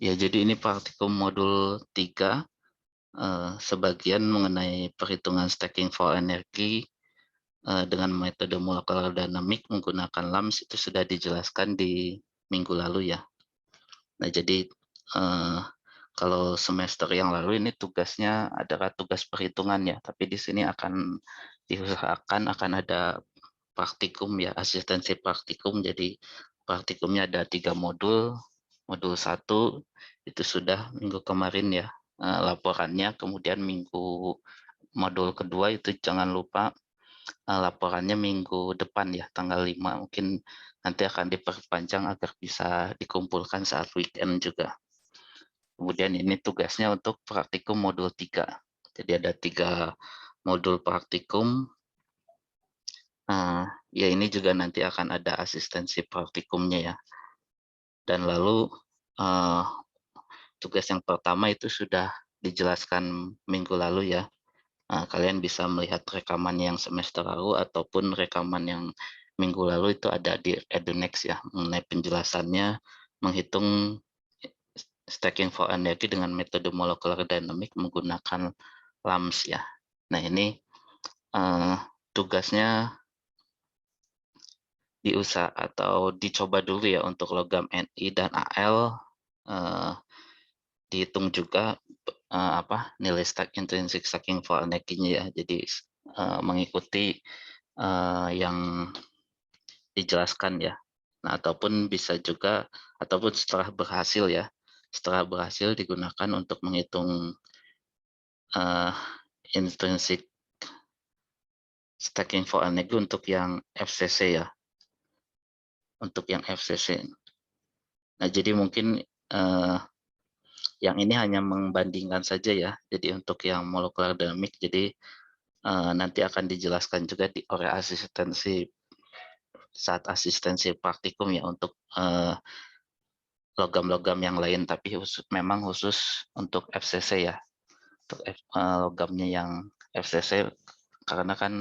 Ya, jadi ini praktikum modul 3, sebagian mengenai perhitungan stacking for energi, dengan metode molekular dynamic menggunakan LAMS itu sudah dijelaskan di minggu lalu ya. Nah, jadi, kalau semester yang lalu ini tugasnya adalah tugas perhitungan ya, tapi di sini akan diusahakan akan ada praktikum ya, asistensi praktikum. Jadi praktikumnya ada 3 modul. Modul satu itu sudah minggu kemarin ya, laporannya, kemudian modul kedua itu jangan lupa, laporannya minggu depan ya, tanggal 5 mungkin nanti akan diperpanjang agar bisa dikumpulkan saat weekend juga. Kemudian ini tugasnya untuk praktikum modul 3. Jadi ada 3 modul praktikum, ya ini juga nanti akan ada asistensi praktikumnya ya. Dan lalu, eee, tugas yang pertama itu sudah dijelaskan minggu lalu ya. Kalian bisa melihat rekaman yang semester lalu ataupun rekaman yang minggu lalu itu ada di Edunext ya, mengenai penjelasannya menghitung stacking for energy dengan metode molecular dynamic menggunakan LAMS ya. Nah ini, eee, tugasnya atau dicoba dulu ya untuk logam Ni dan Al, eee, dihitung juga, nilai intrinsic stacking for energinya ya. Jadi, mengikuti, yang dijelaskan ya. Nah, ataupun bisa juga ataupun setelah berhasil digunakan untuk menghitung, eee, intrinsic stacking for energy untuk yang FCC ya, untuk yang FCC. Nah, jadi mungkin, yang ini hanya membandingkan saja ya, jadi untuk yang molecular dynamic, jadi, nanti akan dijelaskan juga oleh saat asistensi praktikum ya untuk, logam-logam yang lain, tapi memang khusus untuk FCC ya, untuk logamnya yang FCC karena kan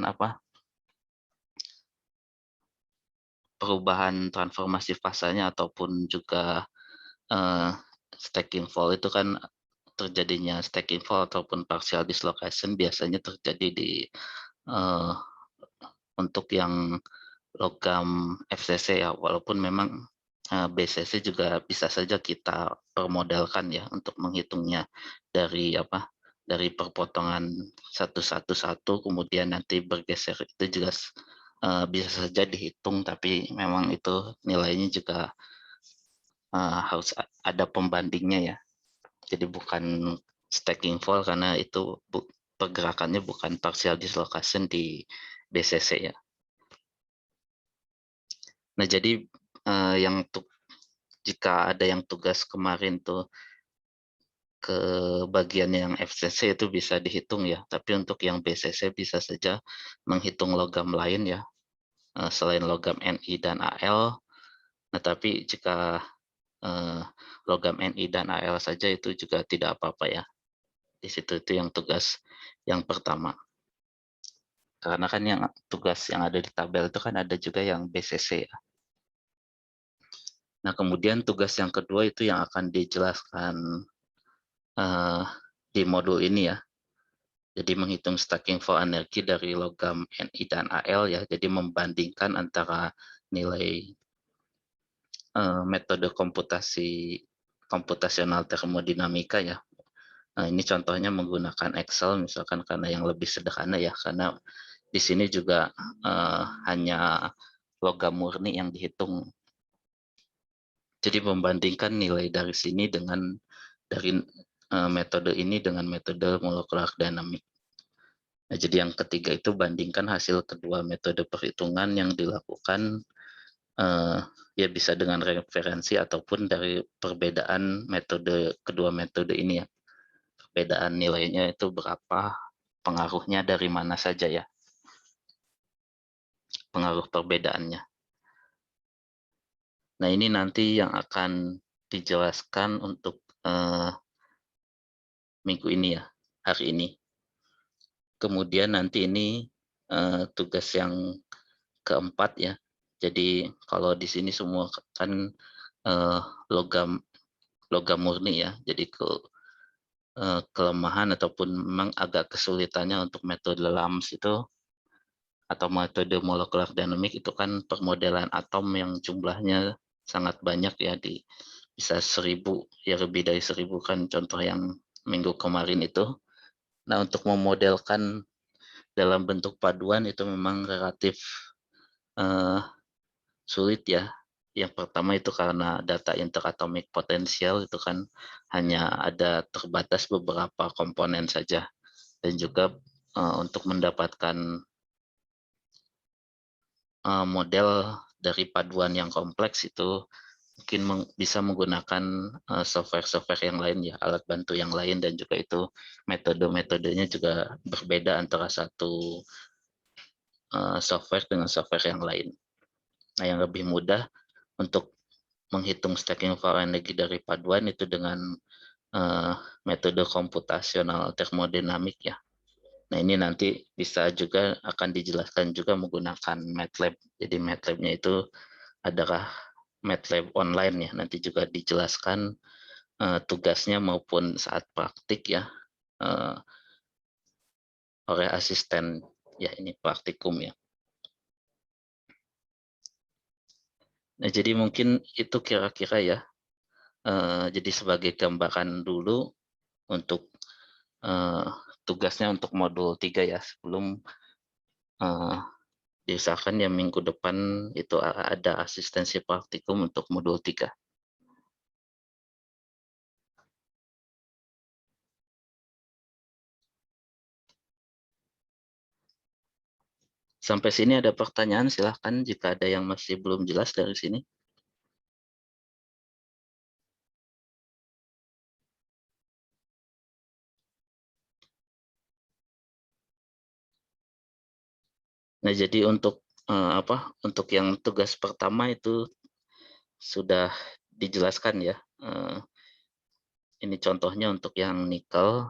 perubahan transformasi fasanya ataupun juga, eee, stacking fall itu kan terjadinya stacking fall ataupun partial dislocation biasanya terjadi eee, untuk yang logam FCC ya, walaupun memang, BCC juga bisa saja kita permodelkan ya untuk menghitungnya dari dari perpotongan satu kemudian nanti bergeser itu juga bisa saja dihitung, tapi memang itu nilainya juga, harus ada pembandingnya ya. Jadi bukan stacking fall karena itu pergerakannya bukan partial dislocation di BCC ya. Nah jadi, yang jika ada yang tugas kemarin tuh ke bagian yang FCC itu bisa dihitung ya, tapi untuk yang BCC bisa saja menghitung logam lain ya, selain logam Ni dan Al. Nah tapi jika, eee, logam Ni dan Al saja itu juga tidak apa-apa ya, di situ itu yang tugas yang pertama. Karena kan yang tugas yang ada di tabel itu kan ada juga yang BCC ya. Nah kemudian tugas yang kedua itu yang akan dijelaskan, eee, di modul ini ya. Jadi menghitung stacking for energi dari logam Ni dan Al ya. Jadi membandingkan antara nilai, metode komputasional termodinamika ya. Nah ini contohnya menggunakan Excel misalkan karena yang lebih sederhana ya, karena di sini juga, hanya logam murni yang dihitung. Jadi membandingkan nilai dari sini dari, metode ini dengan metode molekular dynamic. Nah, jadi yang ketiga itu bandingkan hasil kedua metode perhitungan yang dilakukan, eee, ya bisa dengan referensi ataupun dari perbedaan kedua metode ini ya. Perbedaan nilainya itu berapa, pengaruhnya dari mana saja ya, pengaruh perbedaannya. Nah, ini nanti yang akan dijelaskan untuk, minggu ini ya, hari ini. Kemudian nanti ini, tugas yang keempat ya. Jadi kalau di sini semua kan, eee, logam logam murni ya. Jadi kelemahan ataupun memang agak kesulitannya untuk metode LAMS itu atau metode molekular dynamic itu kan permodelan atom yang jumlahnya sangat banyak ya, bisa 1000 ya, lebih dari 1000 kan contoh yang minggu kemarin itu. Nah, untuk memodelkan dalam bentuk paduan itu memang relatif eh, sulit ya. Yang pertama itu karena data interatomic potensial itu kan hanya ada terbatas beberapa komponen saja, dan juga untuk mendapatkan model dari paduan yang kompleks itu mungkin bisa menggunakan software-software yang lain ya, alat bantu yang lain, dan juga itu metode-metodenya juga berbeda antara satu software dengan software yang lain. Nah, yang lebih mudah untuk menghitung stacking power energi dari paduan itu dengan uh, metode komputasional termodinamik ya. Nah, ini nanti bisa juga akan dijelaskan juga menggunakan MATLAB. Jadi MATLAB-nya itu adalah MATLAB online ya. Nanti juga dijelaskan tugasnya maupun saat praktik ya, uh, oleh asisten ya, ini praktikum ya. Nah, jadi mungkin itu kira-kira ya. Jadi sebagai gambaran dulu untuk tugasnya untuk modul 3 ya, sebelum uh, diusahakan ya minggu depan itu ada asistensi praktikum untuk modul 3. Sampai sini ada pertanyaan, silahkan jika ada yang masih belum jelas dari sini. Nah, jadi untuk untuk yang tugas pertama itu sudah dijelaskan ya. Ini contohnya untuk yang nikel,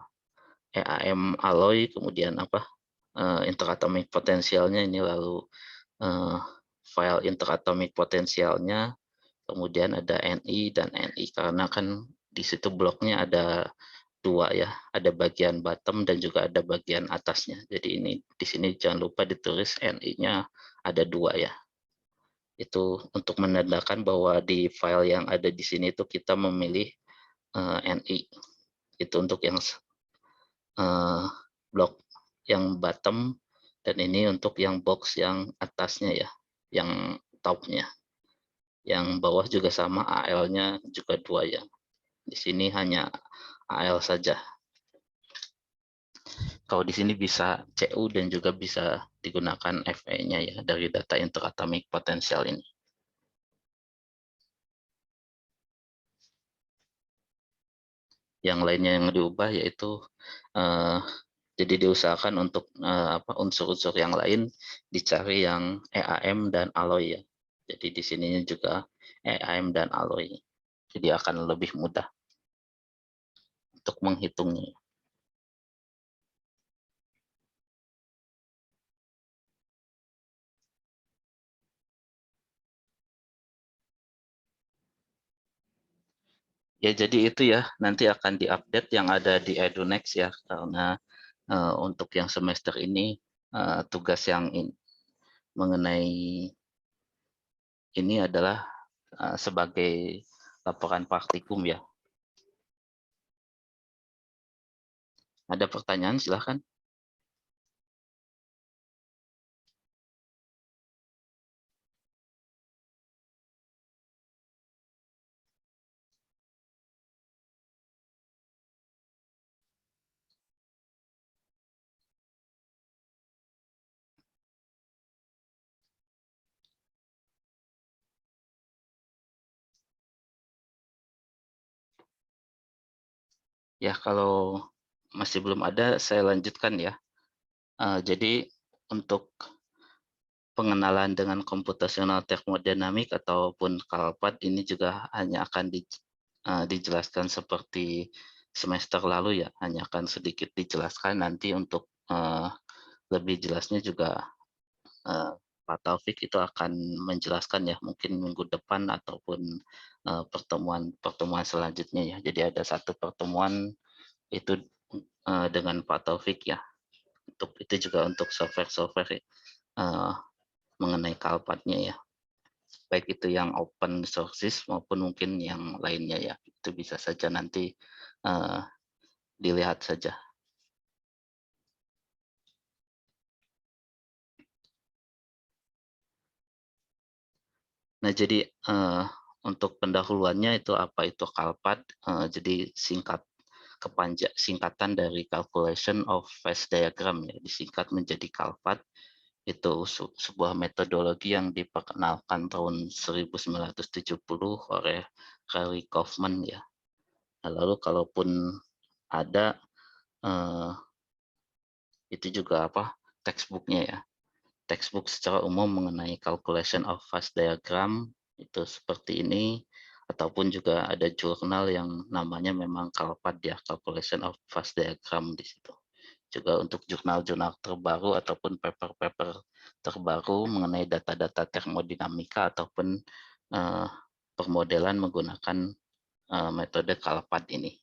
EAM alloy, kemudian interatomic potensialnya ini, lalu file interatomic potensialnya, kemudian ada Ni dan Ni, karena kan di situ bloknya ada dua ya, ada bagian bottom dan juga ada bagian atasnya. Jadi ini di sini jangan lupa ditulis Ni-nya ada dua ya. Itu untuk menandakan bahwa di file yang ada di sini itu kita memilih Ni. Itu untuk yang blok yang bottom, dan ini untuk yang box yang atasnya ya, yang topnya. Yang bawah juga sama, AL-nya juga 2 ya. Di sini hanya AL saja. Kalau di sini bisa CU dan juga bisa digunakan FE-nya ya, dari data interatomic potensial ini. Yang lainnya yang diubah yaitu jadi diusahakan untuk unsur-unsur yang lain dicari yang EAM dan alloy ya. Jadi di sininya juga EAM dan alloy. Jadi akan lebih mudah untuk menghitungnya. Ya, jadi itu ya, nanti akan diupdate yang ada di EduNext ya, karena untuk yang semester ini tugas yang mengenai ini adalah sebagai laporan praktikum ya. Ada pertanyaan, silahkan. Ya, kalau masih belum ada, saya lanjutkan ya. Jadi untuk pengenalan dengan computational thermodynamic ataupun CALPAT ini juga hanya akan dijelaskan seperti semester lalu ya, hanya akan sedikit dijelaskan. Nanti untuk lebih jelasnya juga Pak Taufik itu akan menjelaskan ya, mungkin minggu depan ataupun pertemuan selanjutnya ya. Jadi ada satu pertemuan itu dengan Pak Taufik ya. Itu juga untuk software-software mengenai Kalpatnya ya. Baik itu yang open sources maupun mungkin yang lainnya ya. Itu bisa saja nanti dilihat saja. Nah, jadi untuk pendahuluannya itu apa itu Kalpat? Jadi singkatan dari Calculation of Phase Diagram ya, disingkat menjadi Kalpat. Itu sebuah metodologi yang diperkenalkan tahun 1970 oleh Harry Kaufman ya. Nah, lalu kalaupun ada itu juga textbooknya ya. Textbook secara umum mengenai calculation of phase diagram itu seperti ini, ataupun juga ada jurnal yang namanya memang Kalpat ya, calculation of phase diagram di situ. Juga untuk jurnal-jurnal terbaru ataupun paper-paper terbaru mengenai data-data termodinamika ataupun permodelan menggunakan metode Kalpat ini.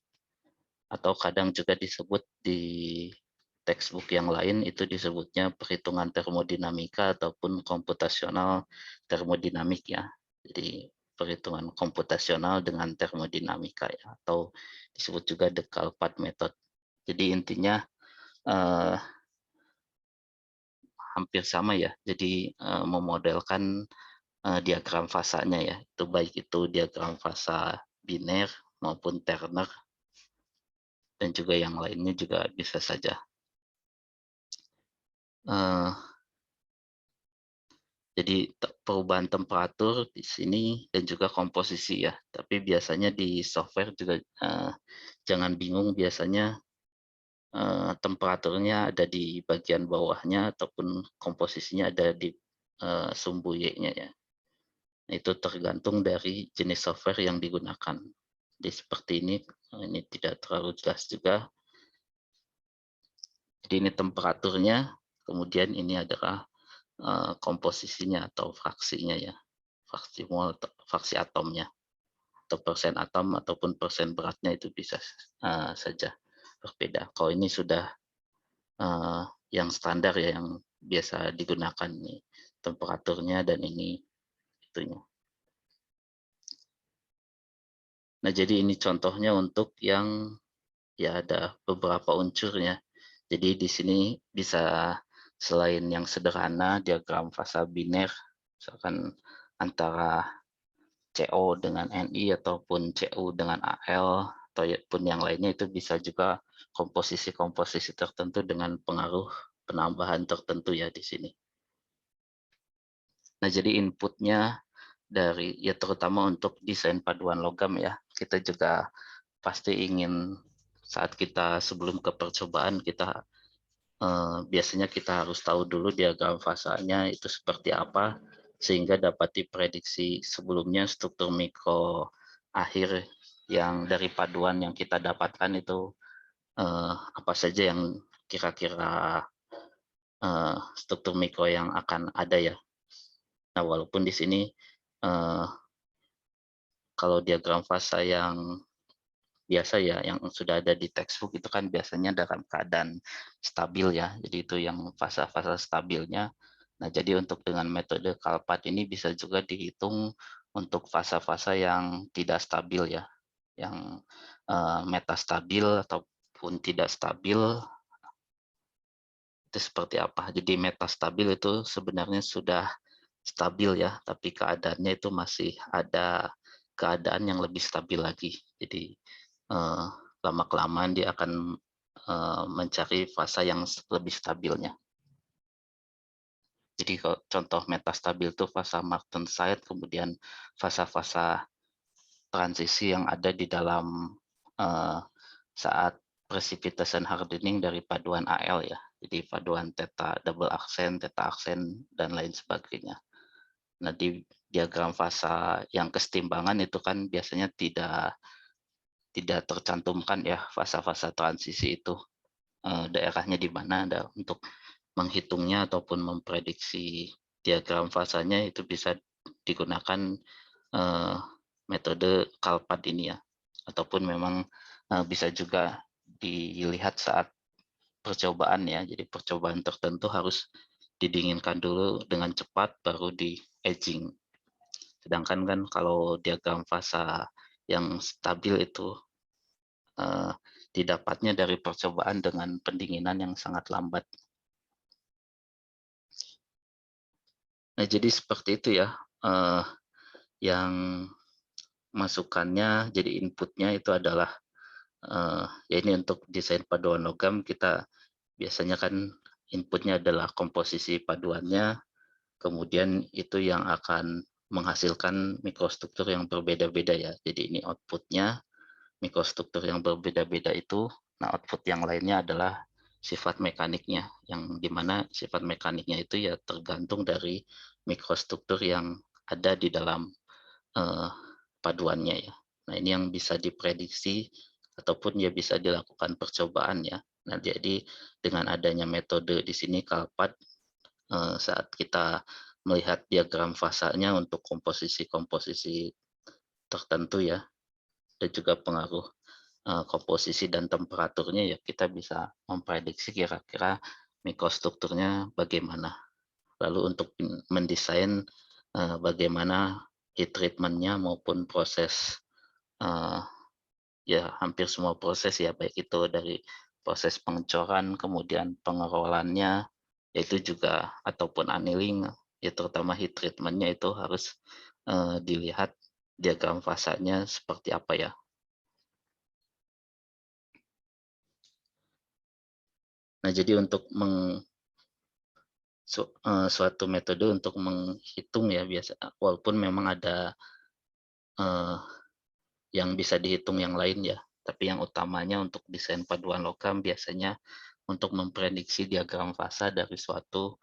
Atau kadang juga disebut di textbook yang lain itu disebutnya perhitungan termodinamika ataupun komputasional termodinamik ya. Jadi perhitungan komputasional dengan termodinamika ya, atau disebut juga the Kalpat method. Jadi intinya hampir sama ya. Jadi memodelkan diagram fasanya ya. Itu baik itu diagram fasa biner maupun Turner dan juga yang lainnya juga bisa saja. Jadi perubahan temperatur di sini dan juga komposisi ya. Tapi biasanya di software juga jangan bingung, biasanya temperaturnya ada di bagian bawahnya ataupun komposisinya ada di sumbu Y-nya ya. Itu tergantung dari jenis software yang digunakan. Jadi seperti ini tidak terlalu jelas juga. Jadi ini temperaturnya, kemudian ini adalah komposisinya atau fraksinya ya, fraksi mol, fraksi atomnya, atau persen atom ataupun persen beratnya itu bisa saja berbeda. Kalau ini sudah yang standar ya, yang biasa digunakan nih temperaturnya dan ini itunya. Nah, jadi ini contohnya untuk yang ya ada beberapa unsurnya. Jadi di sini bisa selain yang sederhana diagram fasa biner, misalkan antara CO dengan Ni ataupun Cu dengan Al ataupun yang lainnya, itu bisa juga komposisi-komposisi tertentu dengan pengaruh penambahan tertentu ya di sini. Nah, jadi inputnya dari ya terutama untuk desain paduan logam ya, kita juga pasti ingin saat kita sebelum ke percobaan kita biasanya kita harus tahu dulu diagram fasanya itu seperti apa sehingga dapat diprediksi sebelumnya struktur mikro akhir yang dari paduan yang kita dapatkan itu apa saja yang kira-kira struktur mikro yang akan ada ya. Nah, walaupun di sini kalau diagram fasa yang biasa ya, yang sudah ada di textbook itu kan biasanya dalam keadaan stabil ya. Jadi itu yang fasa-fasa stabilnya. Nah, jadi untuk dengan metode Kalpat ini bisa juga dihitung untuk fasa-fasa yang tidak stabil ya, yang metastabil ataupun tidak stabil itu seperti apa. Jadi metastabil itu sebenarnya sudah stabil ya, tapi keadaannya itu masih ada keadaan yang lebih stabil lagi. Jadi lama-kelamaan dia akan mencari fasa yang lebih stabilnya. Jadi kalau contoh metastabil itu fasa Martensite, kemudian fasa-fasa transisi yang ada di dalam saat precipitation hardening dari paduan Al ya. Jadi paduan theta double aksen, theta aksen, dan lain sebagainya. Nah, di diagram fasa yang kesetimbangan itu kan biasanya tidak tercantumkan ya fasa-fasa transisi itu daerahnya di mana ada untuk menghitungnya ataupun memprediksi diagram fasanya itu bisa digunakan metode Kalpat ini ya, ataupun memang bisa juga dilihat saat percobaan ya. Jadi percobaan tertentu harus didinginkan dulu dengan cepat baru di aging. Sedangkan kan kalau diagram fasa yang stabil itu didapatnya dari percobaan dengan pendinginan yang sangat lambat. Nah, jadi seperti itu ya, yang masukannya, jadi inputnya itu adalah ya ini untuk desain paduan logam kita biasanya kan inputnya adalah komposisi paduannya, kemudian itu yang akan menghasilkan mikrostruktur yang berbeda-beda ya. Jadi ini outputnya mikrostruktur yang berbeda-beda itu. Nah, output yang lainnya adalah sifat mekaniknya, yang dimana sifat mekaniknya itu ya tergantung dari mikrostruktur yang ada di dalam paduannya ya. Nah, ini yang bisa diprediksi ataupun ya bisa dilakukan percobaan ya. Nah, jadi dengan adanya metode di sini Kalpat, saat kita melihat diagram fasanya untuk komposisi-komposisi tertentu ya, dan juga pengaruh komposisi dan temperaturnya ya kita bisa memprediksi kira-kira mikrostrukturnya bagaimana. Lalu untuk mendesain bagaimana heat treatment-nya maupun proses eh, ya hampir semua proses ya, baik itu dari proses pengecoran, kemudian pengerolannya, itu juga ataupun annealing, ya terutama heat treatment-nya itu harus dilihat diagram fasanya seperti apa ya. Nah, jadi untuk suatu metode untuk menghitung ya biasa, walaupun memang ada eh, yang bisa dihitung yang lain ya, tapi yang utamanya untuk desain paduan logam biasanya untuk memprediksi diagram fasa dari suatu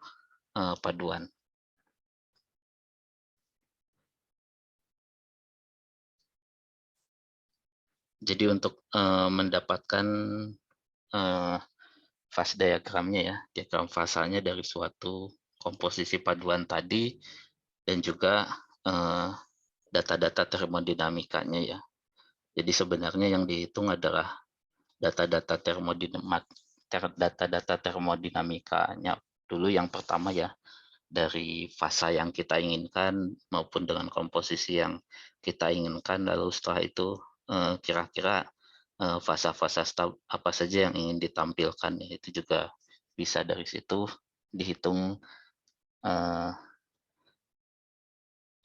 paduan. Jadi untuk mendapatkan fase diagramnya ya, diagram fasanya dari suatu komposisi paduan tadi, dan juga data-data termodinamikanya ya. Jadi sebenarnya yang dihitung adalah data-data termodinamikanya dulu yang pertama ya, dari fasa yang kita inginkan maupun dengan komposisi yang kita inginkan, lalu setelah itu kira-kira fasa-fasa apa saja yang ingin ditampilkan ya, itu juga bisa dari situ dihitung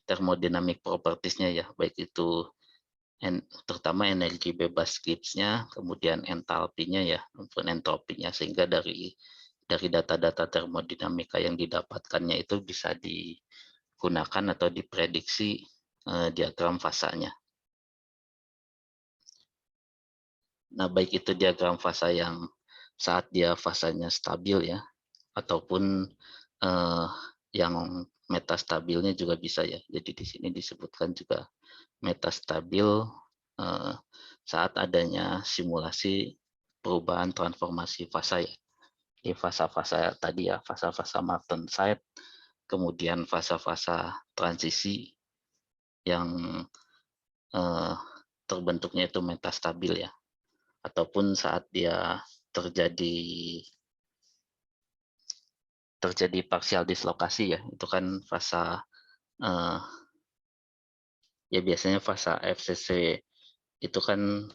thermodynamic properties-nya ya, baik itu terutama energi bebas Gibbs-nya, kemudian entalpinya ya, maupun entropinya, sehingga dari data-data termodinamika yang didapatkannya itu bisa digunakan atau diprediksi diagram fasanya. Nah, baik itu diagram fasa yang saat dia fasanya stabil ya, ataupun yang metastabilnya juga bisa ya. Jadi di sini disebutkan juga metastabil saat adanya simulasi perubahan transformasi fasa ya. Di fasa-fasa tadi ya, fasa-fasa Martensite, kemudian fasa-fasa transisi yang terbentuknya itu metastabil ya, ataupun saat dia terjadi partial dislokasi ya, itu kan fasa ya biasanya fasa FCC itu kan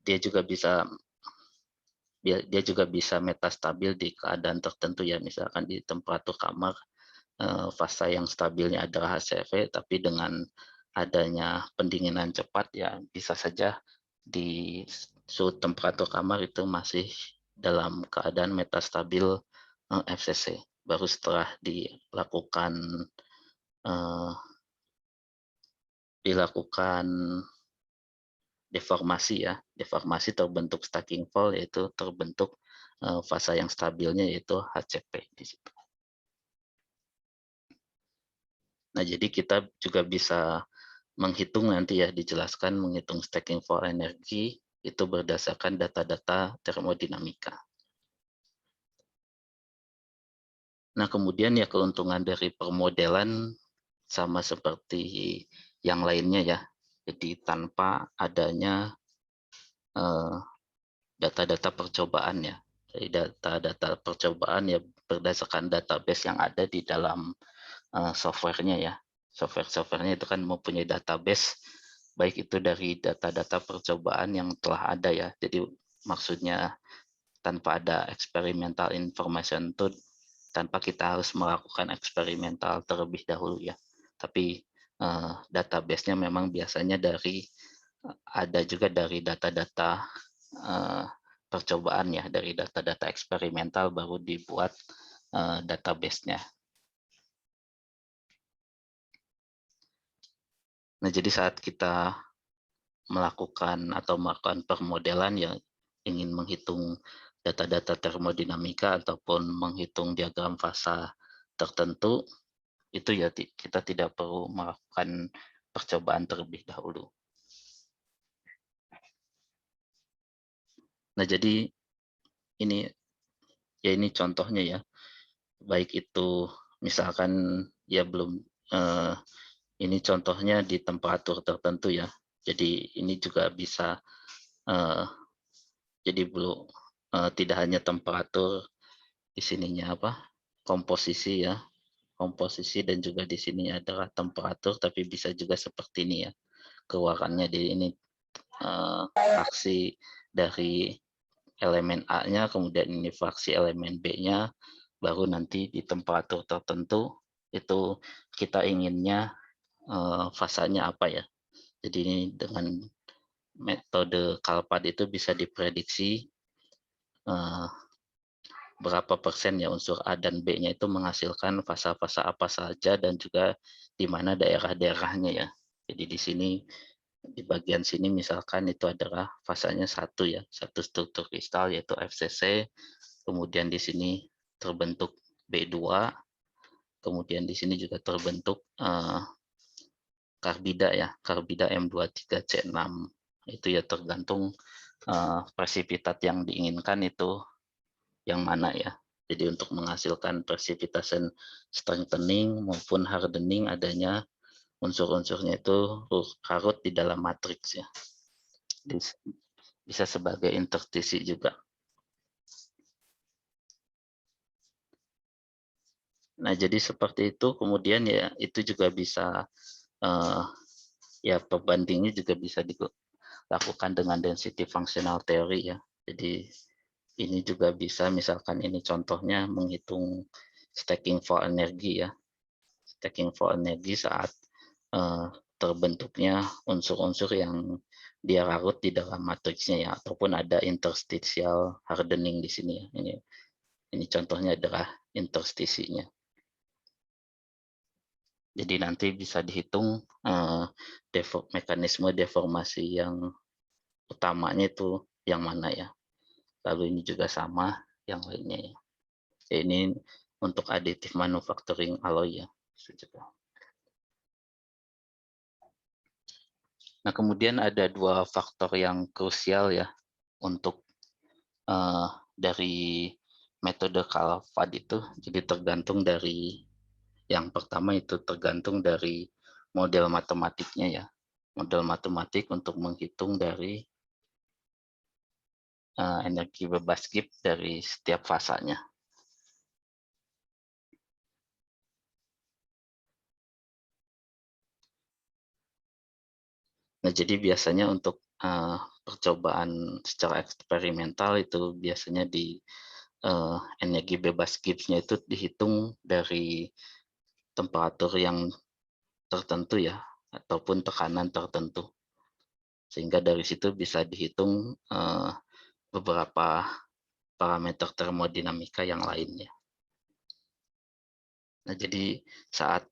dia juga bisa metastabil di keadaan tertentu ya, misalkan di temperatur kamar fasa yang stabilnya adalah HCV, tapi dengan adanya pendinginan cepat ya bisa saja di suhu temperatur kamar itu masih dalam keadaan metastabil FCC. Baru setelah dilakukan deformasi ya, deformasi terbentuk stacking fault, yaitu terbentuk fasa yang stabilnya yaitu HCP di situ. Nah, jadi kita juga bisa menghitung nanti ya, dijelaskan menghitung stacking fault energi itu berdasarkan data-data termodinamika. Nah, kemudian ya keuntungan dari permodelan sama seperti yang lainnya ya. Jadi tanpa adanya data-data percobaan ya. Jadi data-data percobaan ya berdasarkan database yang ada di dalam softwarenya ya. Softwarenya itu kan mempunyai database baik itu dari data-data percobaan yang telah ada ya. Jadi maksudnya tanpa ada experimental information itu tanpa kita harus melakukan eksperimental terlebih dahulu ya. Tapi database-nya memang biasanya dari ada juga dari data-data percobaan ya, dari data-data eksperimental baru dibuat database-nya. Nah, jadi saat kita melakukan permodelan yang ingin menghitung data-data termodinamika ataupun menghitung diagram fasa tertentu, itu ya kita tidak perlu melakukan percobaan terlebih dahulu. Nah, jadi ini contohnya ya, baik itu misalkan ya belum ini contohnya di temperatur tertentu ya. Jadi ini juga bisa jadi belum tidak hanya temperatur di sininya komposisi ya, komposisi dan juga di sini adalah temperatur, tapi bisa juga seperti ini ya keluarannya. Di ini fraksi dari elemen A-nya, kemudian ini fraksi elemen B-nya, baru nanti di temperatur tertentu itu kita inginnya fasanya apa ya. Jadi ini dengan metode CALPAD itu bisa diprediksi berapa persen ya unsur A dan B-nya itu menghasilkan fasa-fasa apa saja dan juga di mana daerah-daerahnya ya. Jadi di sini di bagian sini misalkan itu adalah fasanya satu ya, satu struktur kristal yaitu FCC, kemudian di sini terbentuk B2, kemudian di sini juga terbentuk karbida ya, karbida M23C6. Itu ya tergantung presipitat yang diinginkan itu yang mana ya. Jadi untuk menghasilkan precipitation strengthening maupun hardening adanya unsur-unsurnya itu larut di dalam matriks ya. Bisa sebagai interstisi juga. Nah, jadi seperti itu, kemudian ya itu juga bisa ya perbandingnya juga bisa dilakukan dengan density functional theory ya. Jadi ini juga bisa, misalkan ini contohnya menghitung stacking for energy ya. Stacking for energy saat terbentuknya unsur-unsur yang dia larut di dalam matriksnya ya, ataupun ada interstitial hardening di sini ya. Ini contohnya adalah interstisinya. Jadi nanti bisa dihitung mekanisme deformasi yang utamanya itu yang mana ya. Lalu ini juga sama yang lainnya ya. Ini untuk additive manufacturing alloy ya. Nah, kemudian ada dua faktor yang krusial ya untuk dari metode CALPAD itu. Jadi tergantung dari yang pertama itu tergantung dari model matematiknya ya. Model matematik untuk menghitung dari energi bebas Gibbs dari setiap fasanya. Nah, jadi biasanya untuk percobaan secara eksperimental itu biasanya di energi bebas Gibbs-nya itu dihitung dari temperatur yang tertentu ya, ataupun tekanan tertentu. Sehingga dari situ bisa dihitung beberapa parameter termodinamika yang lainnya. Nah, jadi saat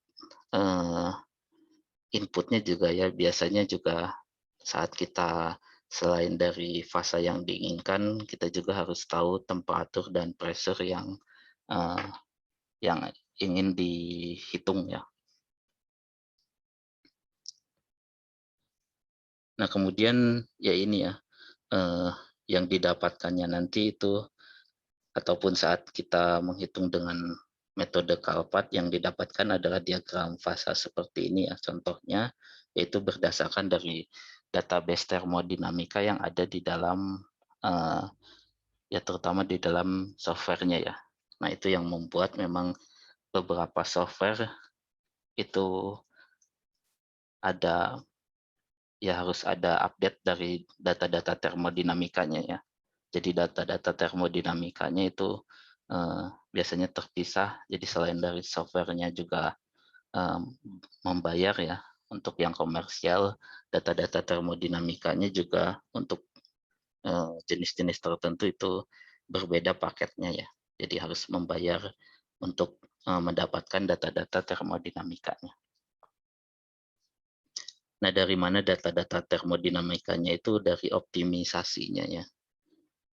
inputnya juga ya, biasanya juga saat kita selain dari fasa yang diinginkan, kita juga harus tahu temperatur dan pressure yang ingin dihitung ya. Nah, kemudian ya ini ya, yang didapatkannya nanti itu, ataupun saat kita menghitung dengan metode Kalpat yang didapatkan adalah diagram fasa seperti ini ya. Contohnya yaitu berdasarkan dari database termodinamika yang ada di dalam eh, ya terutama di dalam softwarenya ya. Nah, itu yang membuat memang beberapa software itu ada ya harus ada update dari data-data termodinamikanya ya. Jadi data-data termodinamikanya itu biasanya terpisah. Jadi selain dari softwarenya juga eh, membayar ya untuk yang komersial, data-data termodinamikanya juga untuk jenis-jenis tertentu itu berbeda paketnya ya. Jadi harus membayar untuk mendapatkan data-data termodinamikanya. Nah, dari mana data-data termodinamikanya itu dari optimisasinya ya.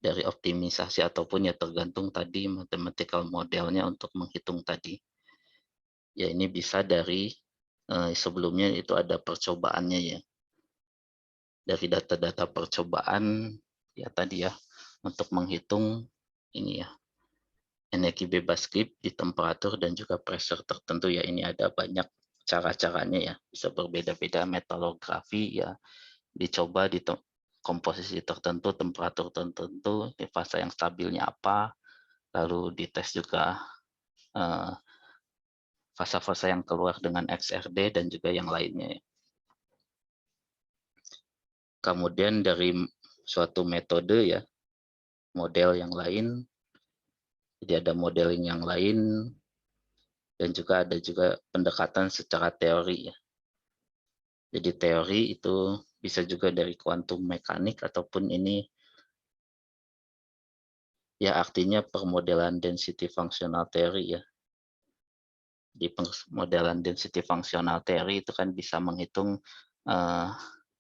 Dari optimisasi ataupun ya tergantung tadi mathematical modelnya untuk menghitung tadi. Ya ini bisa dari sebelumnya itu ada percobaannya ya. Dari data-data percobaan ya tadi ya untuk menghitung ini ya energi bebas grip di temperatur dan juga pressure tertentu ya. Ini ada banyak cara-caranya ya, bisa berbeda-beda metalografi ya, dicoba di komposisi tertentu, temperatur tertentu, di fase yang stabilnya apa, lalu dites juga fase-fase yang keluar dengan XRD dan juga yang lainnya ya. Kemudian dari suatu metode ya, model yang lain, jadi ada modeling yang lain, dan juga ada juga pendekatan secara teori ya. Jadi teori itu bisa juga dari kuantum mekanik ataupun ini ya artinya permodelan density functional theory ya. Di permodelan density functional theory itu kan bisa menghitung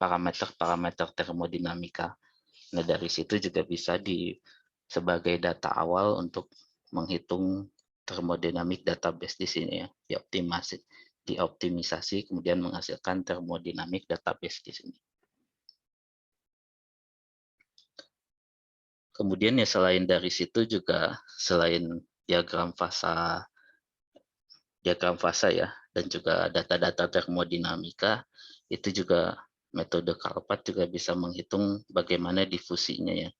parameter-parameter termodinamika. Nah, dari situ juga bisa sebagai data awal untuk menghitung termodinamik database di sini ya, dioptimisasi kemudian menghasilkan termodinamik database di sini. Kemudian ya selain dari situ juga selain diagram fasa ya dan juga data-data termodinamika itu juga metode Kalpat juga bisa menghitung bagaimana difusinya ya.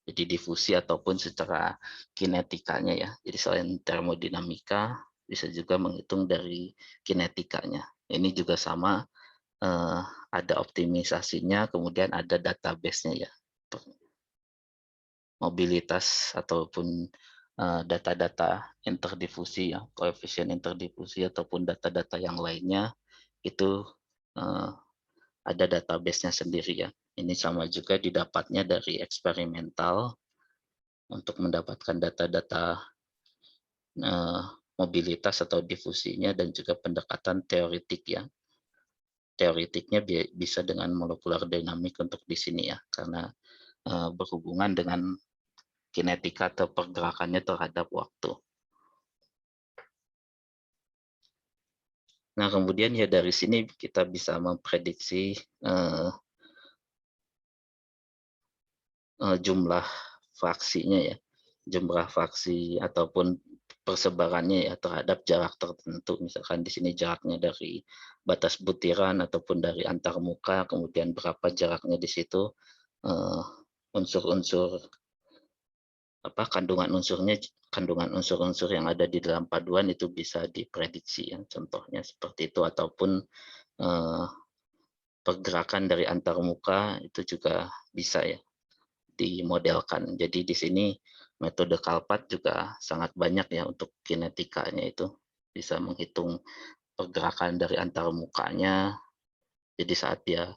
Jadi difusi ataupun secara kinetikanya ya. Jadi selain termodinamika bisa juga menghitung dari kinetikanya. Ini juga sama ada optimisasinya, kemudian ada database-nya ya. Mobilitas ataupun data-data interdifusi ya, koefisien interdifusi ataupun data-data yang lainnya itu ada database-nya sendiri ya. Ini sama juga didapatnya dari eksperimental untuk mendapatkan data-data mobilitas atau difusinya dan juga pendekatan teoretik ya. Teoretiknya bisa dengan molekular dynamic untuk di sini ya, karena berhubungan dengan kinetika atau pergerakannya terhadap waktu. Nah, kemudian ya dari sini kita bisa memprediksi jumlah fraksinya ya, jumlah fraksi ataupun persebarannya ya terhadap jarak tertentu. Misalkan di sini jaraknya dari batas butiran ataupun dari antar muka, kemudian berapa jaraknya di situ, unsur-unsur apa kandungan unsur-unsur yang ada di dalam paduan itu bisa diprediksi ya, contohnya seperti itu ataupun pergerakan dari antar muka itu juga bisa ya dimodelkan. Jadi di sini metode Kalpat juga sangat banyak ya untuk kinetikanya itu bisa menghitung pergerakan dari antar mukanya. Jadi saat dia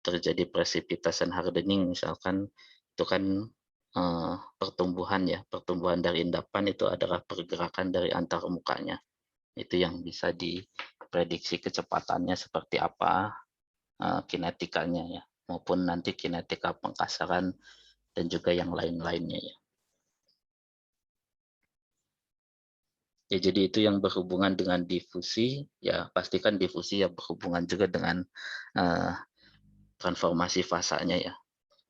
terjadi precipitation hardening misalkan itu kan pertumbuhan ya, pertumbuhan dari endapan itu adalah pergerakan dari antar mukanya. Itu yang bisa diprediksi kecepatannya seperti apa, kinetikanya ya, maupun nanti kinetika pengkasaran dan juga yang lain-lainnya ya. Ya, jadi itu yang berhubungan dengan difusi, ya pastikan difusi ya berhubungan juga dengan transformasi fasanya ya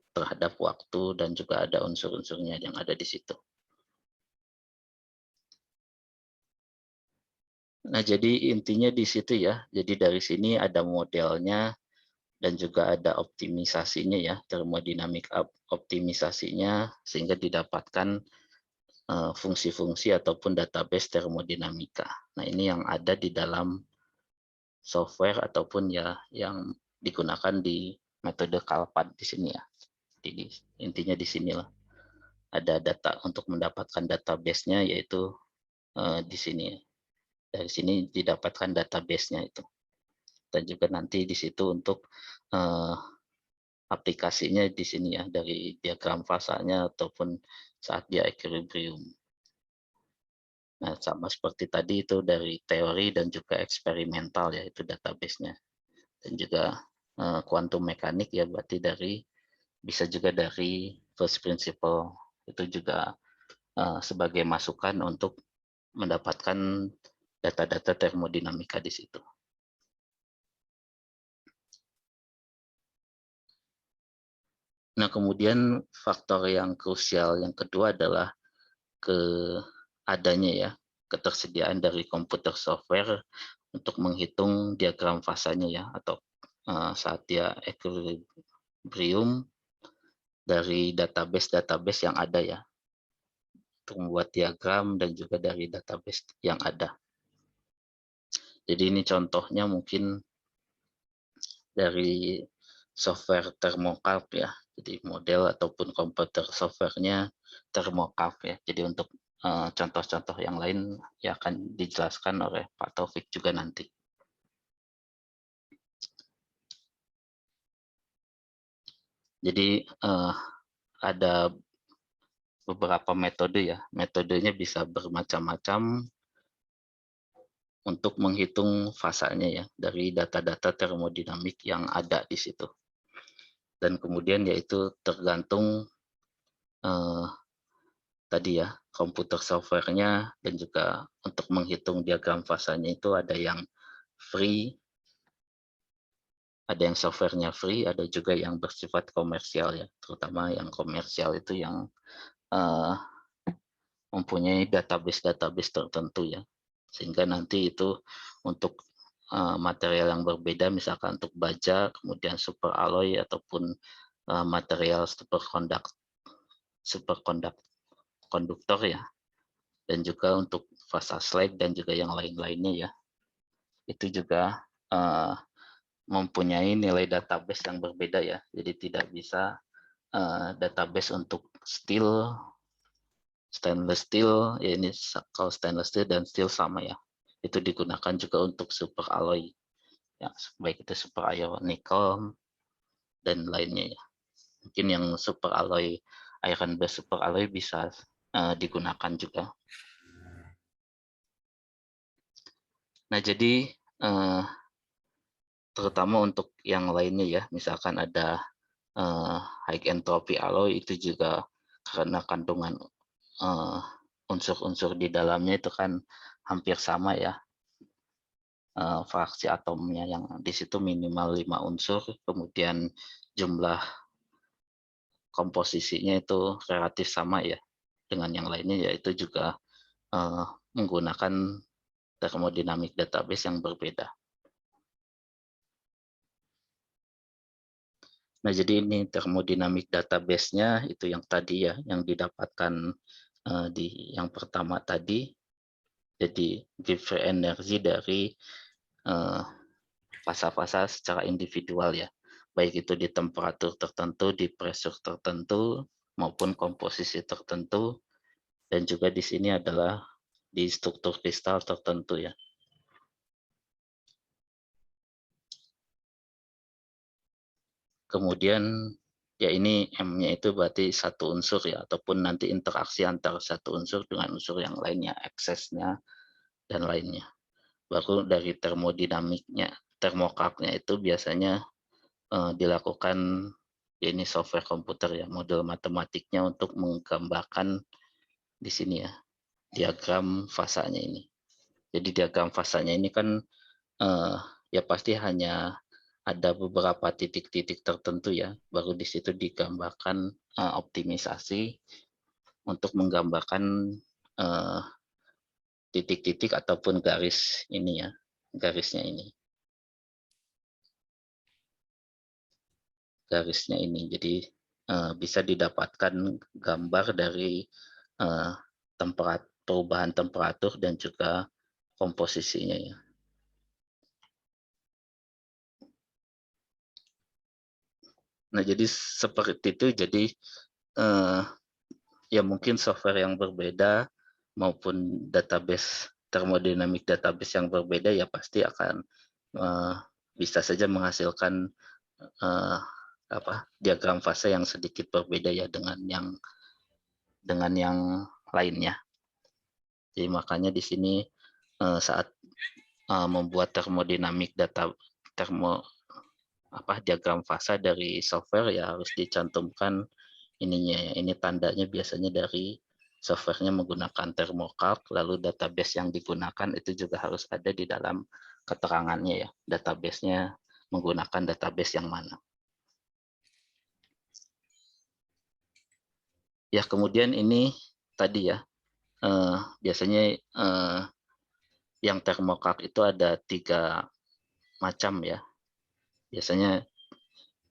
terhadap waktu dan juga ada unsur-unsurnya yang ada di situ. Nah, jadi intinya di situ ya. Jadi dari sini ada modelnya dan juga ada optimisasinya ya, termodinamik optimisasinya sehingga didapatkan fungsi-fungsi ataupun database termodinamika. Nah, ini yang ada di dalam software ataupun ya yang digunakan di metode CALPAT di sini ya. Jadi intinya di sinilah ada data untuk mendapatkan database-nya yaitu di sini. Dari sini didapatkan database-nya itu. Dan juga nanti di situ untuk uh, aplikasinya di sini ya dari diagram fasanya ataupun saat dia equilibrium. Nah, sama seperti tadi itu dari teori dan juga eksperimental ya itu database-nya. Dan juga quantum mekanik ya berarti dari bisa juga dari first principle itu juga sebagai masukan untuk mendapatkan data-data termodinamika di situ. Nah, kemudian faktor yang krusial yang kedua adalah adanya ya ketersediaan dari komputer software untuk menghitung diagram fasanya ya atau saat dia equilibrium dari database-database yang ada ya untuk membuat diagram dan juga dari database yang ada. Jadi ini contohnya mungkin dari software thermocalc ya. Jadi model ataupun komputer softwarenya thermocalc ya. Jadi untuk contoh-contoh yang lain ya akan dijelaskan oleh Pak Taufik juga nanti. Jadi ada beberapa metode ya. Metodenya bisa bermacam-macam untuk menghitung fasanya ya dari data-data termodinamik yang ada di situ. Dan kemudian yaitu tergantung tadi ya komputer softwarenya dan juga untuk menghitung diagram fasanya itu ada yang free, ada yang softwarenya free, ada juga yang bersifat komersial ya, terutama yang komersial itu yang uh, mempunyai database-database tertentu ya, sehingga nanti itu untuk material yang berbeda, misalkan untuk baja, kemudian super alloy ataupun material superkonduktor ya, dan juga untuk fasa slag dan juga yang lain-lainnya ya, itu juga mempunyai nilai database yang berbeda ya, jadi tidak bisa database untuk steel, stainless steel, ya ini kalau stainless steel dan steel sama ya, itu digunakan juga untuk super alloy ya, baik itu super alloy nickel dan lainnya ya. Mungkin yang super alloy iron based super alloy bisa digunakan juga. Nah, jadi terutama untuk yang lainnya ya, misalkan ada high entropy alloy itu juga karena kandungan unsur-unsur di dalamnya itu kan hampir sama ya, fraksi atomnya yang di situ minimal 5 unsur, kemudian jumlah komposisinya itu relatif sama ya dengan yang lainnya, yaitu juga menggunakan thermodynamic database yang berbeda. Nah, jadi ini thermodynamic database-nya itu yang tadi ya, yang didapatkan di yang pertama tadi, jadi give free energy dari fasa-fasa secara individual ya, baik itu di temperatur tertentu, di pressure tertentu, maupun komposisi tertentu, dan juga di sini adalah di struktur kristal tertentu ya. Kemudian ya ini M-nya itu berarti satu unsur ya, ataupun nanti interaksi antara satu unsur dengan unsur yang lainnya, eksesnya dan lainnya. Baru dari termodinamiknya, termocalc-nya itu biasanya dilakukan ya ini software komputer ya, model matematiknya untuk menggambarkan di sini ya, diagram fasanya ini. Jadi diagram fasanya ini kan ya pasti hanya ada beberapa titik-titik tertentu ya, baru di situ digambarkan optimisasi untuk menggambarkan titik-titik ataupun garis ini ya, garisnya ini. Garisnya ini. Jadi bisa didapatkan gambar dari perubahan temperatur dan juga komposisinya ya. Nah, jadi seperti itu. Jadi ya mungkin software yang berbeda maupun database thermodynamic database yang berbeda ya pasti akan bisa saja menghasilkan diagram fase yang sedikit berbeda ya dengan yang lainnya. Jadi makanya di sini saat membuat termodinamik diagram fase dari software ya harus dicantumkan ininya. Ini tandanya biasanya dari softwarenya menggunakan thermocalc, lalu database yang digunakan itu juga harus ada di dalam keterangannya ya, database-nya menggunakan database yang mana. Ya, kemudian ini tadi ya, biasanya yang thermocalc itu ada 3 macam ya. Biasanya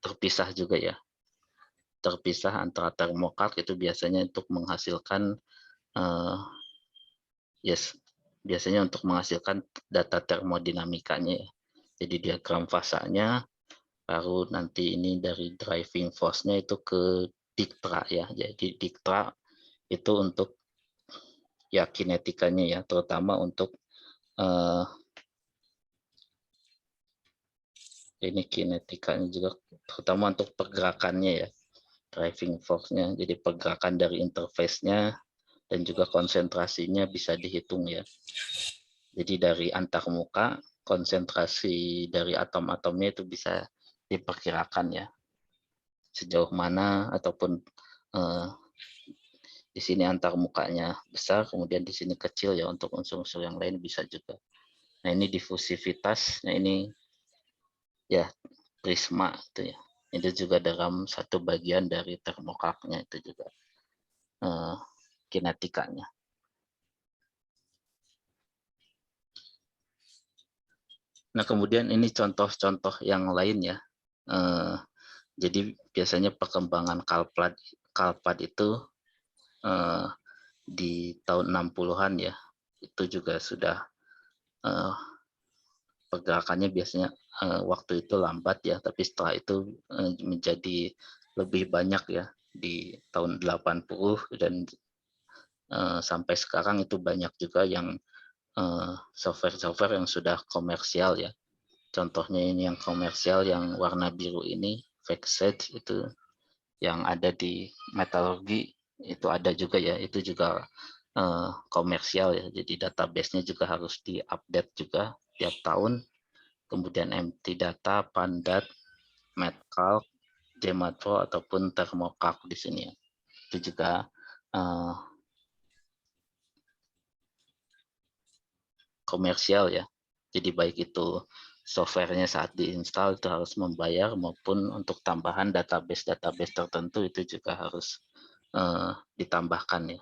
terpisah juga ya. Terpisah antara thermocalc itu biasanya untuk menghasilkan biasanya untuk menghasilkan data termodinamikanya ya. Jadi diagram fasanya, baru nanti ini dari driving force-nya itu ke diktra ya. Jadi diktra itu untuk ya kinetikanya ya, terutama untuk ini kinetikanya juga terutama untuk pergerakannya ya, driving force-nya. Jadi pergerakan dari interface-nya dan juga konsentrasinya bisa dihitung ya. Jadi dari antarmuka konsentrasi dari atom-atomnya itu bisa diperkirakan ya, sejauh mana, ataupun di sini antarmukanya besar, kemudian di sini kecil ya, untuk unsur-unsur yang lain bisa juga. Nah, ini difusivitas, nah ini ya prisma itu ya, itu juga dalam satu bagian dari termocalc-nya itu juga kinetikanya. Nah, kemudian ini contoh-contoh yang lain ya. Jadi biasanya perkembangan kalpad itu di tahun 60-an ya, itu juga sudah pergerakannya biasanya waktu itu lambat ya, tapi setelah itu menjadi lebih banyak ya di tahun 80 dan sampai sekarang itu banyak juga yang software-software yang sudah komersial ya. Contohnya ini yang komersial yang warna biru ini, Vexed itu yang ada di metalurgi itu ada juga ya, itu juga komersial ya. Jadi database-nya juga harus diupdate juga tiap tahun. Kemudian empty data, pandat, metcalc, gematro ataupun thermocalc di sini ya. Itu juga komersial ya. Jadi baik itu softwarenya saat diinstal itu harus membayar, maupun untuk tambahan database tertentu itu juga harus ditambahkan ya.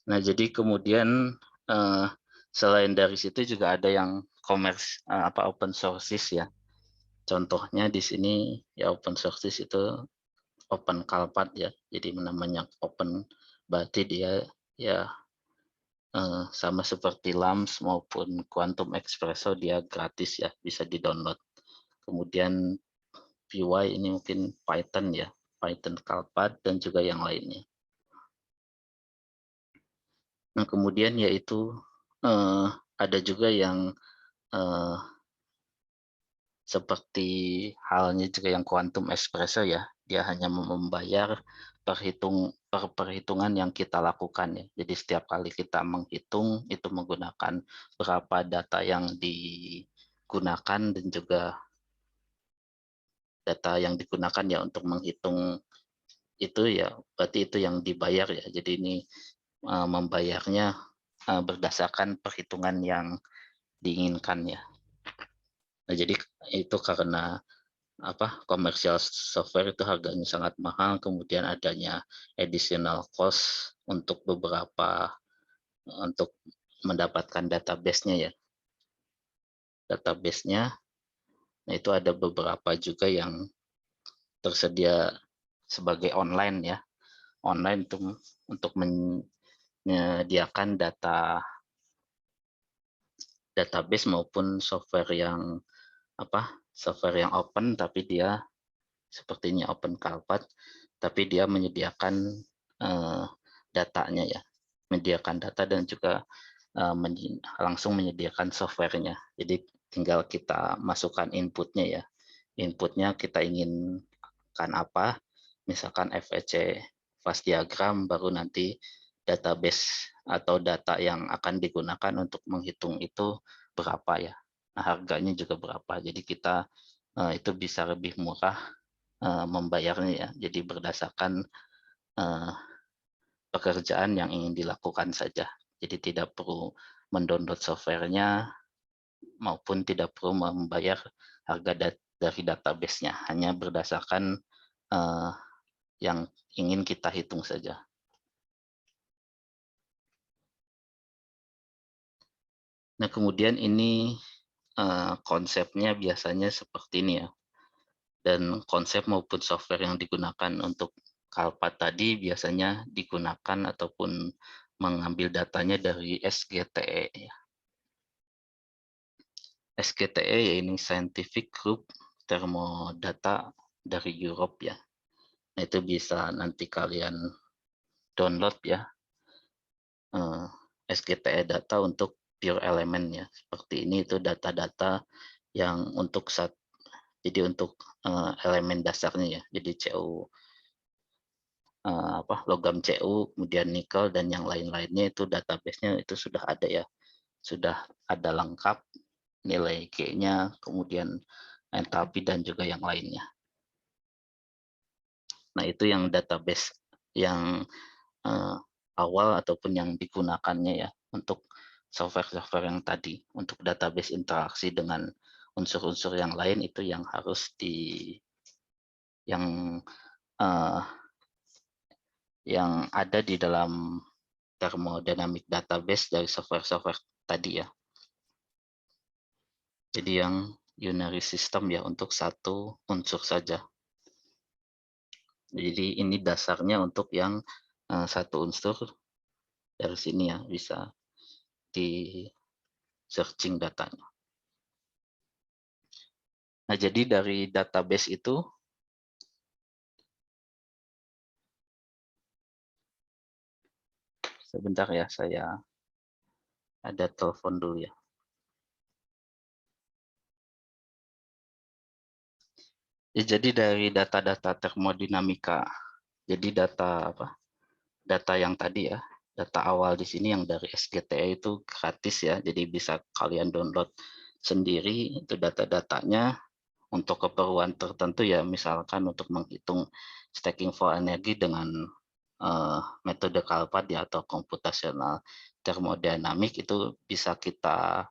Nah, jadi kemudian selain dari situ juga ada yang open sources ya. Contohnya di sini ya open sources itu Open Kalpad ya. Jadi namanya open berarti dia ya sama seperti LAMS maupun Quantum Espresso, dia gratis ya, bisa di-download. Kemudian PY ini mungkin Python ya, Python Kalpad dan juga yang lainnya. Nah, kemudian yaitu ada juga yang seperti halnya juga yang Quantum Espresso ya, dia hanya membayar perhitungan yang kita lakukan ya. Jadi setiap kali kita menghitung itu menggunakan berapa data yang digunakan dan juga data yang digunakan ya untuk menghitung itu ya, berarti itu yang dibayar ya. Jadi ini membayarnya berdasarkan perhitungan yang diinginkan ya. Nah, jadi itu karena komersial software itu harganya sangat mahal, kemudian adanya additional cost untuk untuk mendapatkan database-nya ya. Database-nya, nah itu ada beberapa juga yang tersedia sebagai online ya. Online untuk menyediakan database maupun software yang open, tapi dia sepertinya Open Carpet, tapi dia menyediakan datanya ya, menyediakan data dan juga langsung menyediakan softwarenya. Jadi tinggal kita masukkan inputnya ya. Inputnya kita inginkan apa, misalkan FEC fast diagram, baru nanti database atau data yang akan digunakan untuk menghitung itu berapa ya. Nah, harganya juga berapa. Jadi kita itu bisa lebih murah membayarnya ya. Jadi berdasarkan pekerjaan yang ingin dilakukan saja. Jadi tidak perlu mendownload softwarenya maupun tidak perlu membayar harga dari database-nya. Hanya berdasarkan yang ingin kita hitung saja. Nah, kemudian ini konsepnya biasanya seperti ini ya. Dan konsep maupun software yang digunakan untuk Kalpa tadi biasanya digunakan ataupun mengambil datanya dari SGTE. SGTE ya, ini Scientific Group Thermodata dari Europe ya. Nah, itu bisa nanti kalian download ya, SGTE data untuk pure element ya. Seperti ini, itu data-data yang untuk elemen dasarnya ya. Jadi CU logam Cu, kemudian nikel dan yang lain-lainnya, itu database-nya itu sudah ada ya. Sudah ada lengkap nilai G-nya, kemudian entalpi dan juga yang lainnya. Nah, itu yang database yang awal ataupun yang digunakannya ya untuk software-software yang tadi. Untuk database interaksi dengan unsur-unsur yang lain itu yang harus yang ada di dalam thermodynamic database dari software-software tadi ya. Jadi yang unary system ya, untuk satu unsur saja. Jadi ini dasarnya untuk yang satu unsur. Dari sini ya bisa di searching datanya. Nah, jadi dari database itu sebentar ya, saya ada telepon dulu ya. Jadi dari data-data termodinamika, jadi data yang tadi ya, data awal di sini yang dari SGTE itu gratis ya, jadi bisa kalian download sendiri itu data-datanya untuk keperluan tertentu ya, misalkan untuk menghitung stacking for energi dengan metode Kalpat ya, atau computational thermodynamic, itu bisa kita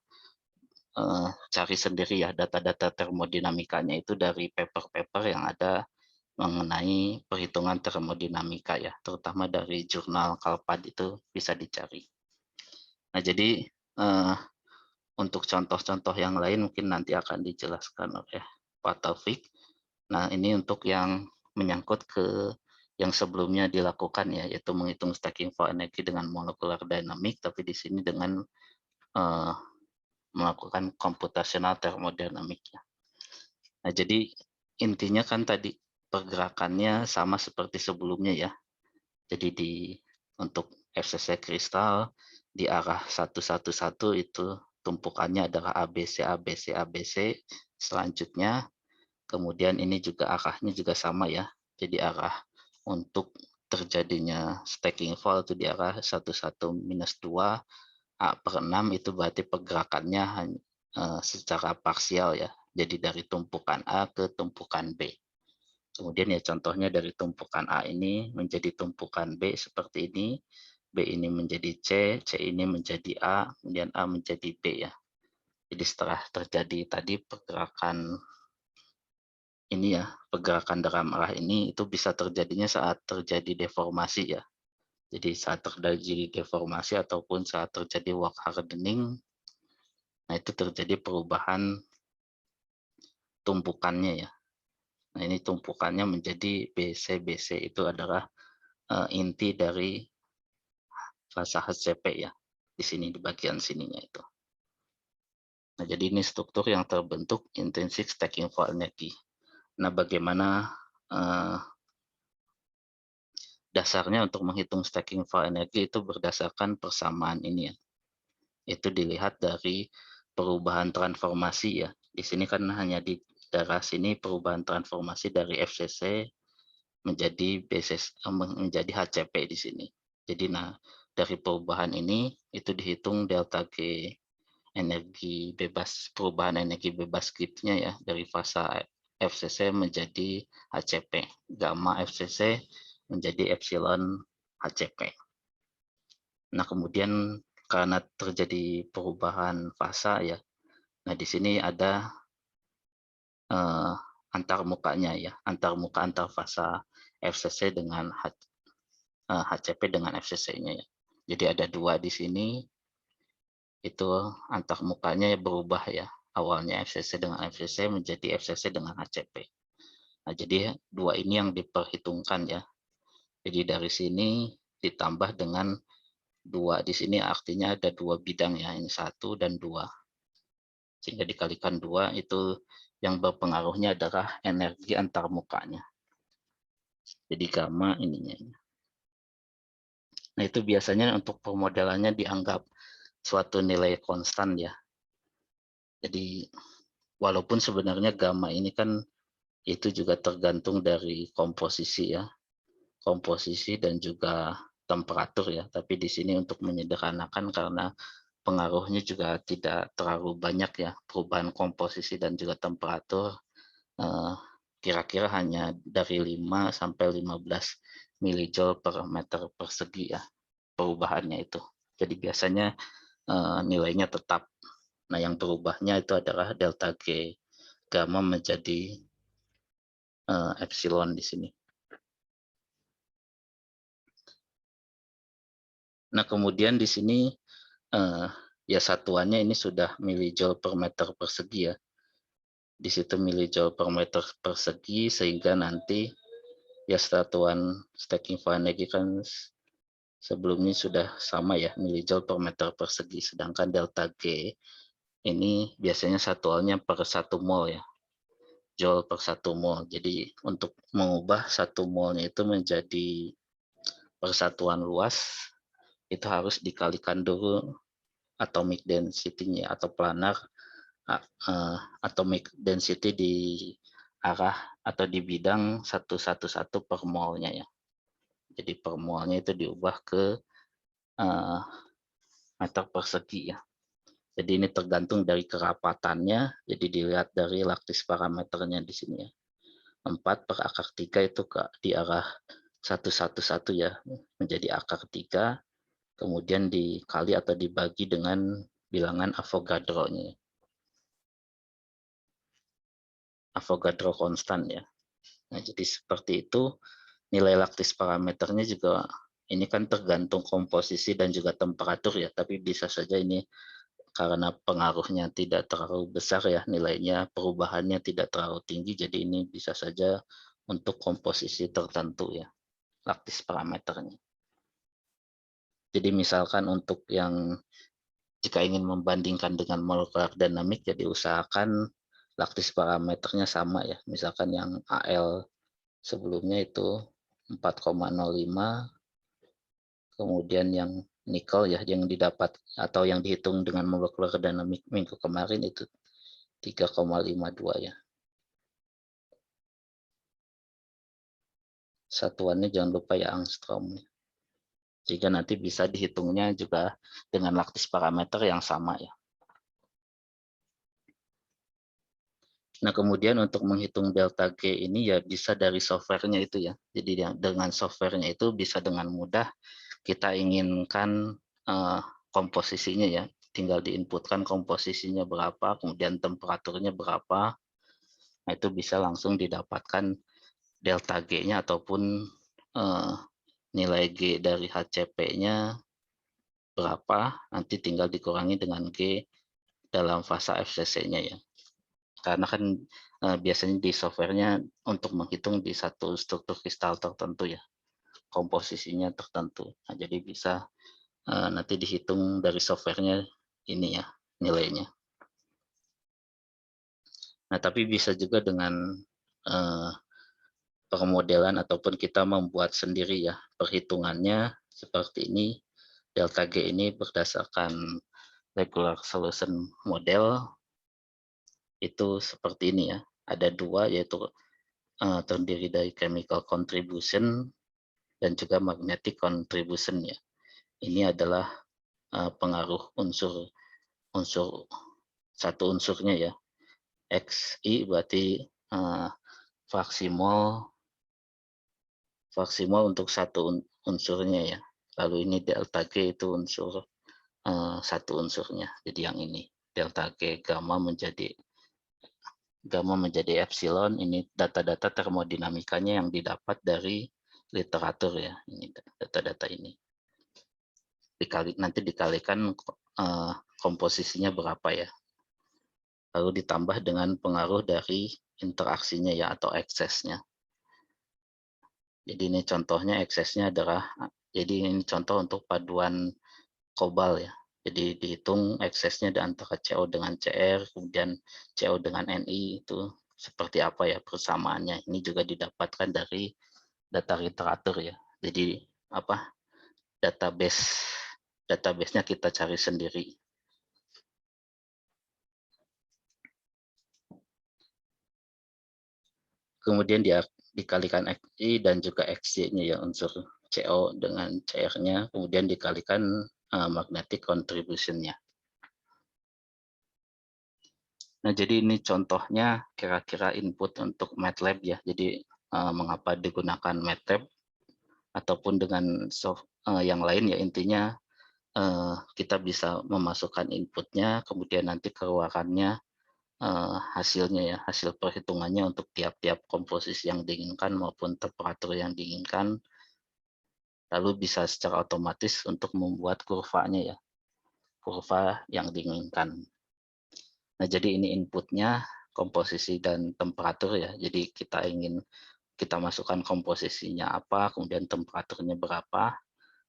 cari sendiri ya data-data termodinamikanya itu dari paper-paper yang ada mengenai perhitungan termodinamika ya, terutama dari jurnal Kalpad itu bisa dicari. Nah, jadi untuk contoh-contoh yang lain mungkin nanti akan dijelaskan oleh Pak Taufik. Nah, ini untuk yang menyangkut ke yang sebelumnya dilakukan ya, yaitu menghitung stacking for energy dengan molecular dynamic, tapi di sini dengan melakukan computational thermodynamic ya. Nah, jadi intinya kan tadi pergerakannya sama seperti sebelumnya ya. Jadi untuk FCC kristal di arah 111 itu tumpukannya adalah ABC, ABC, ABC. Selanjutnya kemudian ini juga arahnya juga sama ya. Jadi arah untuk terjadinya stacking fall itu di arah 11-2 A/6, itu berarti pergerakannya secara parsial ya. Jadi dari tumpukan A ke tumpukan B. Kemudian ya contohnya dari tumpukan A ini menjadi tumpukan B seperti ini. B ini menjadi C, C ini menjadi A, kemudian A menjadi B ya. Jadi setelah terjadi tadi pergerakan ini ya, pergerakan dalam arah ini itu bisa terjadinya saat terjadi deformasi ya. Jadi saat terjadi deformasi ataupun saat terjadi walk hardening, nah itu terjadi perubahan tumpukannya ya. Nah ini tumpukannya menjadi BC, BC itu adalah inti dari fase HCP ya, di sini di bagian sininya itu. Nah jadi ini struktur yang terbentuk intrinsic stacking for energy. Nah bagaimana dasarnya untuk menghitung stacking for energy itu berdasarkan persamaan ini ya. Itu dilihat dari perubahan transformasi ya. Di sini kan hanya di daerah sini perubahan transformasi dari FCC menjadi menjadi HCP di sini. Jadi nah dari perubahan ini itu dihitung delta G energi bebas, perubahan energi bebas gridnya ya dari fase FCC menjadi HCP, gamma FCC menjadi epsilon HCP. Nah kemudian karena terjadi perubahan fasa ya, nah di sini ada antar mukanya ya, antar muka antar fasa FCC dengan HCP dengan FCC-nya ya. Jadi ada dua di sini, itu antar mukanya berubah ya. Awalnya FCC dengan FCC menjadi FCC dengan HCP. Nah, jadi dua ini yang diperhitungkan ya. Jadi dari sini ditambah dengan dua di sini artinya ada dua bidang ya, ini satu dan dua. Sehingga dikalikan dua itu yang berpengaruhnya adalah energi antar mukanya. Jadi gamma ininya. Nah itu biasanya untuk pemodelannya dianggap suatu nilai konstan ya. Jadi walaupun sebenarnya gamma ini kan itu juga tergantung dari komposisi ya, komposisi dan juga temperatur ya. Tapi di sini untuk menyederhanakan karena pengaruhnya juga tidak terlalu banyak ya, perubahan komposisi dan juga temperatur kira-kira hanya dari 5 sampai 15 milijoule per meter persegi ya perubahannya itu. Jadi biasanya nilainya tetap. Nah yang berubahnya itu adalah delta G gamma menjadi epsilon di sini. Nah kemudian di sini ya satuannya ini sudah milijoule per meter persegi ya. Di situ milijoule per meter persegi sehingga nanti ya satuan stacking for energy kan sebelumnya sudah sama ya, milijoule per meter persegi, sedangkan delta G ini biasanya satuannya per 1 mol ya, joule per 1 mol. Jadi untuk mengubah 1 molnya itu menjadi persatuan luas, itu harus dikalikan dulu atomic density-nya atau planar atomic density di arah atau di bidang 111 per molnya ya. Jadi per molnya itu diubah ke meter persegi ya. Jadi ini tergantung dari kerapatannya, jadi dilihat dari laktis parameternya di sini ya. 4 per akar 3 itu di arah 111 ya, menjadi akar 3, kemudian dikali atau dibagi dengan bilangan Avogadro-nya. Avogadro konstan ya. Nah, jadi seperti itu nilai laktis parameternya juga ini kan tergantung komposisi dan juga temperatur ya, tapi bisa saja ini karena pengaruhnya tidak terlalu besar ya nilainya, perubahannya tidak terlalu tinggi, jadi ini bisa saja untuk komposisi tertentu ya laktis parameternya. Jadi misalkan untuk yang jika ingin membandingkan dengan molekular dinamik, jadi usahakan laktis parameternya sama ya, misalkan yang AL sebelumnya itu 4,05, kemudian yang nikel ya yang didapat atau yang dihitung dengan molekular dinamik minggu kemarin itu 3,52 ya. Satuannya jangan lupa ya angstrom. Jika nanti bisa dihitungnya juga dengan laktis parameter yang sama ya. Nah kemudian untuk menghitung delta G ini ya bisa dari softwarenya itu ya. Jadi dengan softwarenya itu bisa dengan mudah kita inginkan komposisinya ya, tinggal diinputkan komposisinya berapa, kemudian temperaturnya berapa, nah itu bisa langsung didapatkan delta G-nya ataupun nilai G dari HCP-nya berapa, nanti tinggal dikurangi dengan G dalam fase FCC-nya ya. Karena kan biasanya di softwarenya untuk menghitung di satu struktur kristal tertentu ya, komposisinya tertentu. Nah, jadi bisa nanti dihitung dari softwarenya ini ya nilainya. Nah, tapi bisa juga dengan permodelan ataupun kita membuat sendiri ya perhitungannya seperti ini. Delta G ini berdasarkan regular solution model itu seperti ini ya. Ada dua yaitu terdiri dari chemical contribution dan juga magnetic contribution ya. Ini adalah pengaruh unsur satu unsurnya ya. Xi berarti fraksi mol untuk satu unsurnya ya. Lalu ini delta G itu unsur satu unsurnya. Jadi yang ini delta G gamma menjadi epsilon. Ini data-data termodinamikanya yang didapat dari literatur ya. Ini data-data ini. Nanti dikalikan komposisinya berapa ya. Lalu ditambah dengan pengaruh dari interaksinya ya atau eksesnya. Jadi ini contohnya eksesnya adalah, jadi ini contoh untuk paduan kobal ya. Jadi dihitung eksesnya antara CO dengan CR, kemudian CO dengan Ni itu seperti apa ya persamaannya. Ini juga didapatkan dari data literatur ya. Jadi apa database-nya kita cari sendiri. Kemudian dia dikalikan Xi dan juga Xy-nya ya unsur CO dengan CR-nya, kemudian dikalikan magnetic contribution-nya. Nah, jadi ini contohnya kira-kira input untuk MATLAB ya. Jadi mengapa digunakan MATLAB ataupun dengan yang lain ya, intinya kita bisa memasukkan inputnya, kemudian nanti keluarannya hasilnya ya, hasil perhitungannya untuk tiap-tiap komposisi yang diinginkan maupun temperatur yang diinginkan, lalu bisa secara otomatis untuk membuat kurvanya ya, kurva yang diinginkan. Nah, jadi ini inputnya komposisi dan temperatur ya, jadi kita masukkan komposisinya apa, kemudian temperaturnya berapa.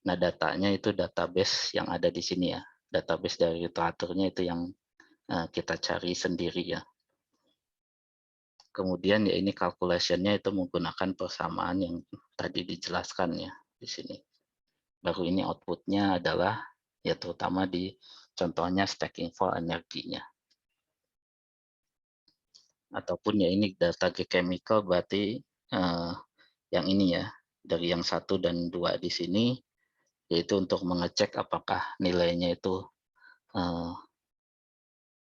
Nah, datanya itu database yang ada di sini ya, database dari literaturnya itu yang kita cari sendiri ya. Kemudian ya ini calculation-nya itu menggunakan persamaan yang tadi dijelaskan ya di sini. Baru ini output-nya adalah ya terutama di contohnya stacking for energinya. Ataupun ya ini data chemical berarti yang ini ya, dari yang 1 dan 2 di sini, yaitu untuk mengecek apakah nilainya itu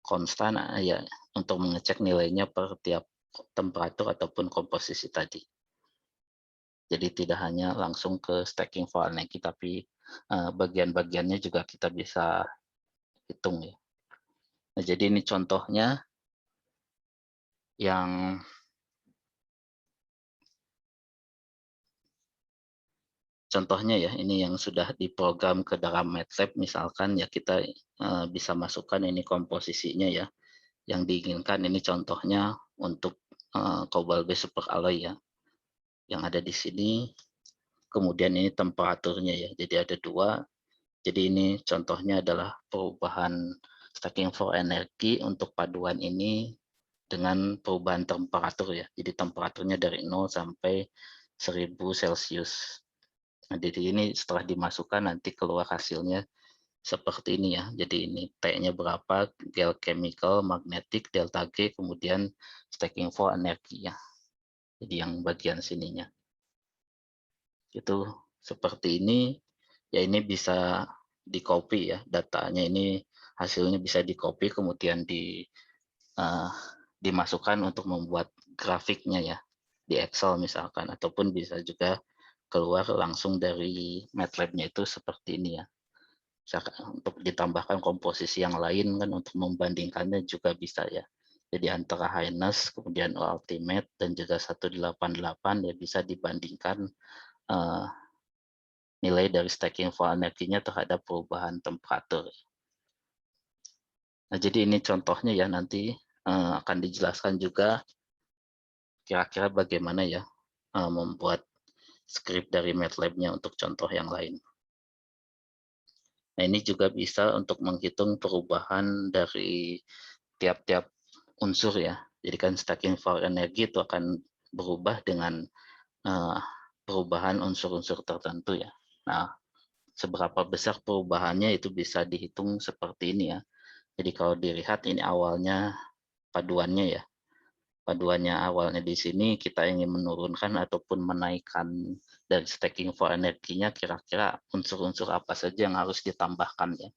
konstan ya, untuk mengecek nilainya per tiap temperatur ataupun komposisi tadi. Jadi tidak hanya langsung ke stacking for energy, tapi bagian-bagiannya juga kita bisa hitung ya. Nah, jadi ini contohnya yang ya, ini yang sudah diprogram ke dalam MATLAB misalkan ya, kita bisa masukkan ini komposisinya ya, yang diinginkan. Ini contohnya untuk cobalt base superalloy ya, yang ada di sini. Kemudian ini temperaturnya ya, jadi ada 2. Jadi ini contohnya adalah perubahan stacking for energy untuk paduan ini dengan perubahan temperatur ya. Jadi temperaturnya dari 0 sampai 1000 Celcius. Nah, jadi ini setelah dimasukkan nanti keluar hasilnya seperti ini ya. Jadi ini T-nya berapa, gel chemical, magnetic, delta G, kemudian stacking for energy ya. Jadi yang bagian sininya. Itu seperti ini. Ya ini bisa di-copy ya, datanya ini hasilnya bisa di-copy kemudian dimasukkan untuk membuat grafiknya ya di Excel misalkan, ataupun bisa juga keluar langsung dari MATLAB-nya itu seperti ini ya. Untuk ditambahkan komposisi yang lain kan untuk membandingkannya juga bisa ya. Jadi antara highness, kemudian ultimate, dan juga 188 ya bisa dibandingkan nilai dari stacking for energinya terhadap perubahan temperatur. Nah, jadi ini contohnya ya, nanti akan dijelaskan juga kira-kira bagaimana ya membuat script dari MATLAB-nya untuk contoh yang lain. Nah, ini juga bisa untuk menghitung perubahan dari tiap-tiap unsur ya. Jadi kan stacking for energy itu akan berubah dengan perubahan unsur-unsur tertentu ya. Nah, seberapa besar perubahannya itu bisa dihitung seperti ini ya. Jadi kalau dilihat ini awalnya paduannya ya. Paduannya awalnya di sini kita ingin menurunkan ataupun menaikkan dari stacking for energinya, kira-kira unsur-unsur apa saja yang harus ditambahkan ya.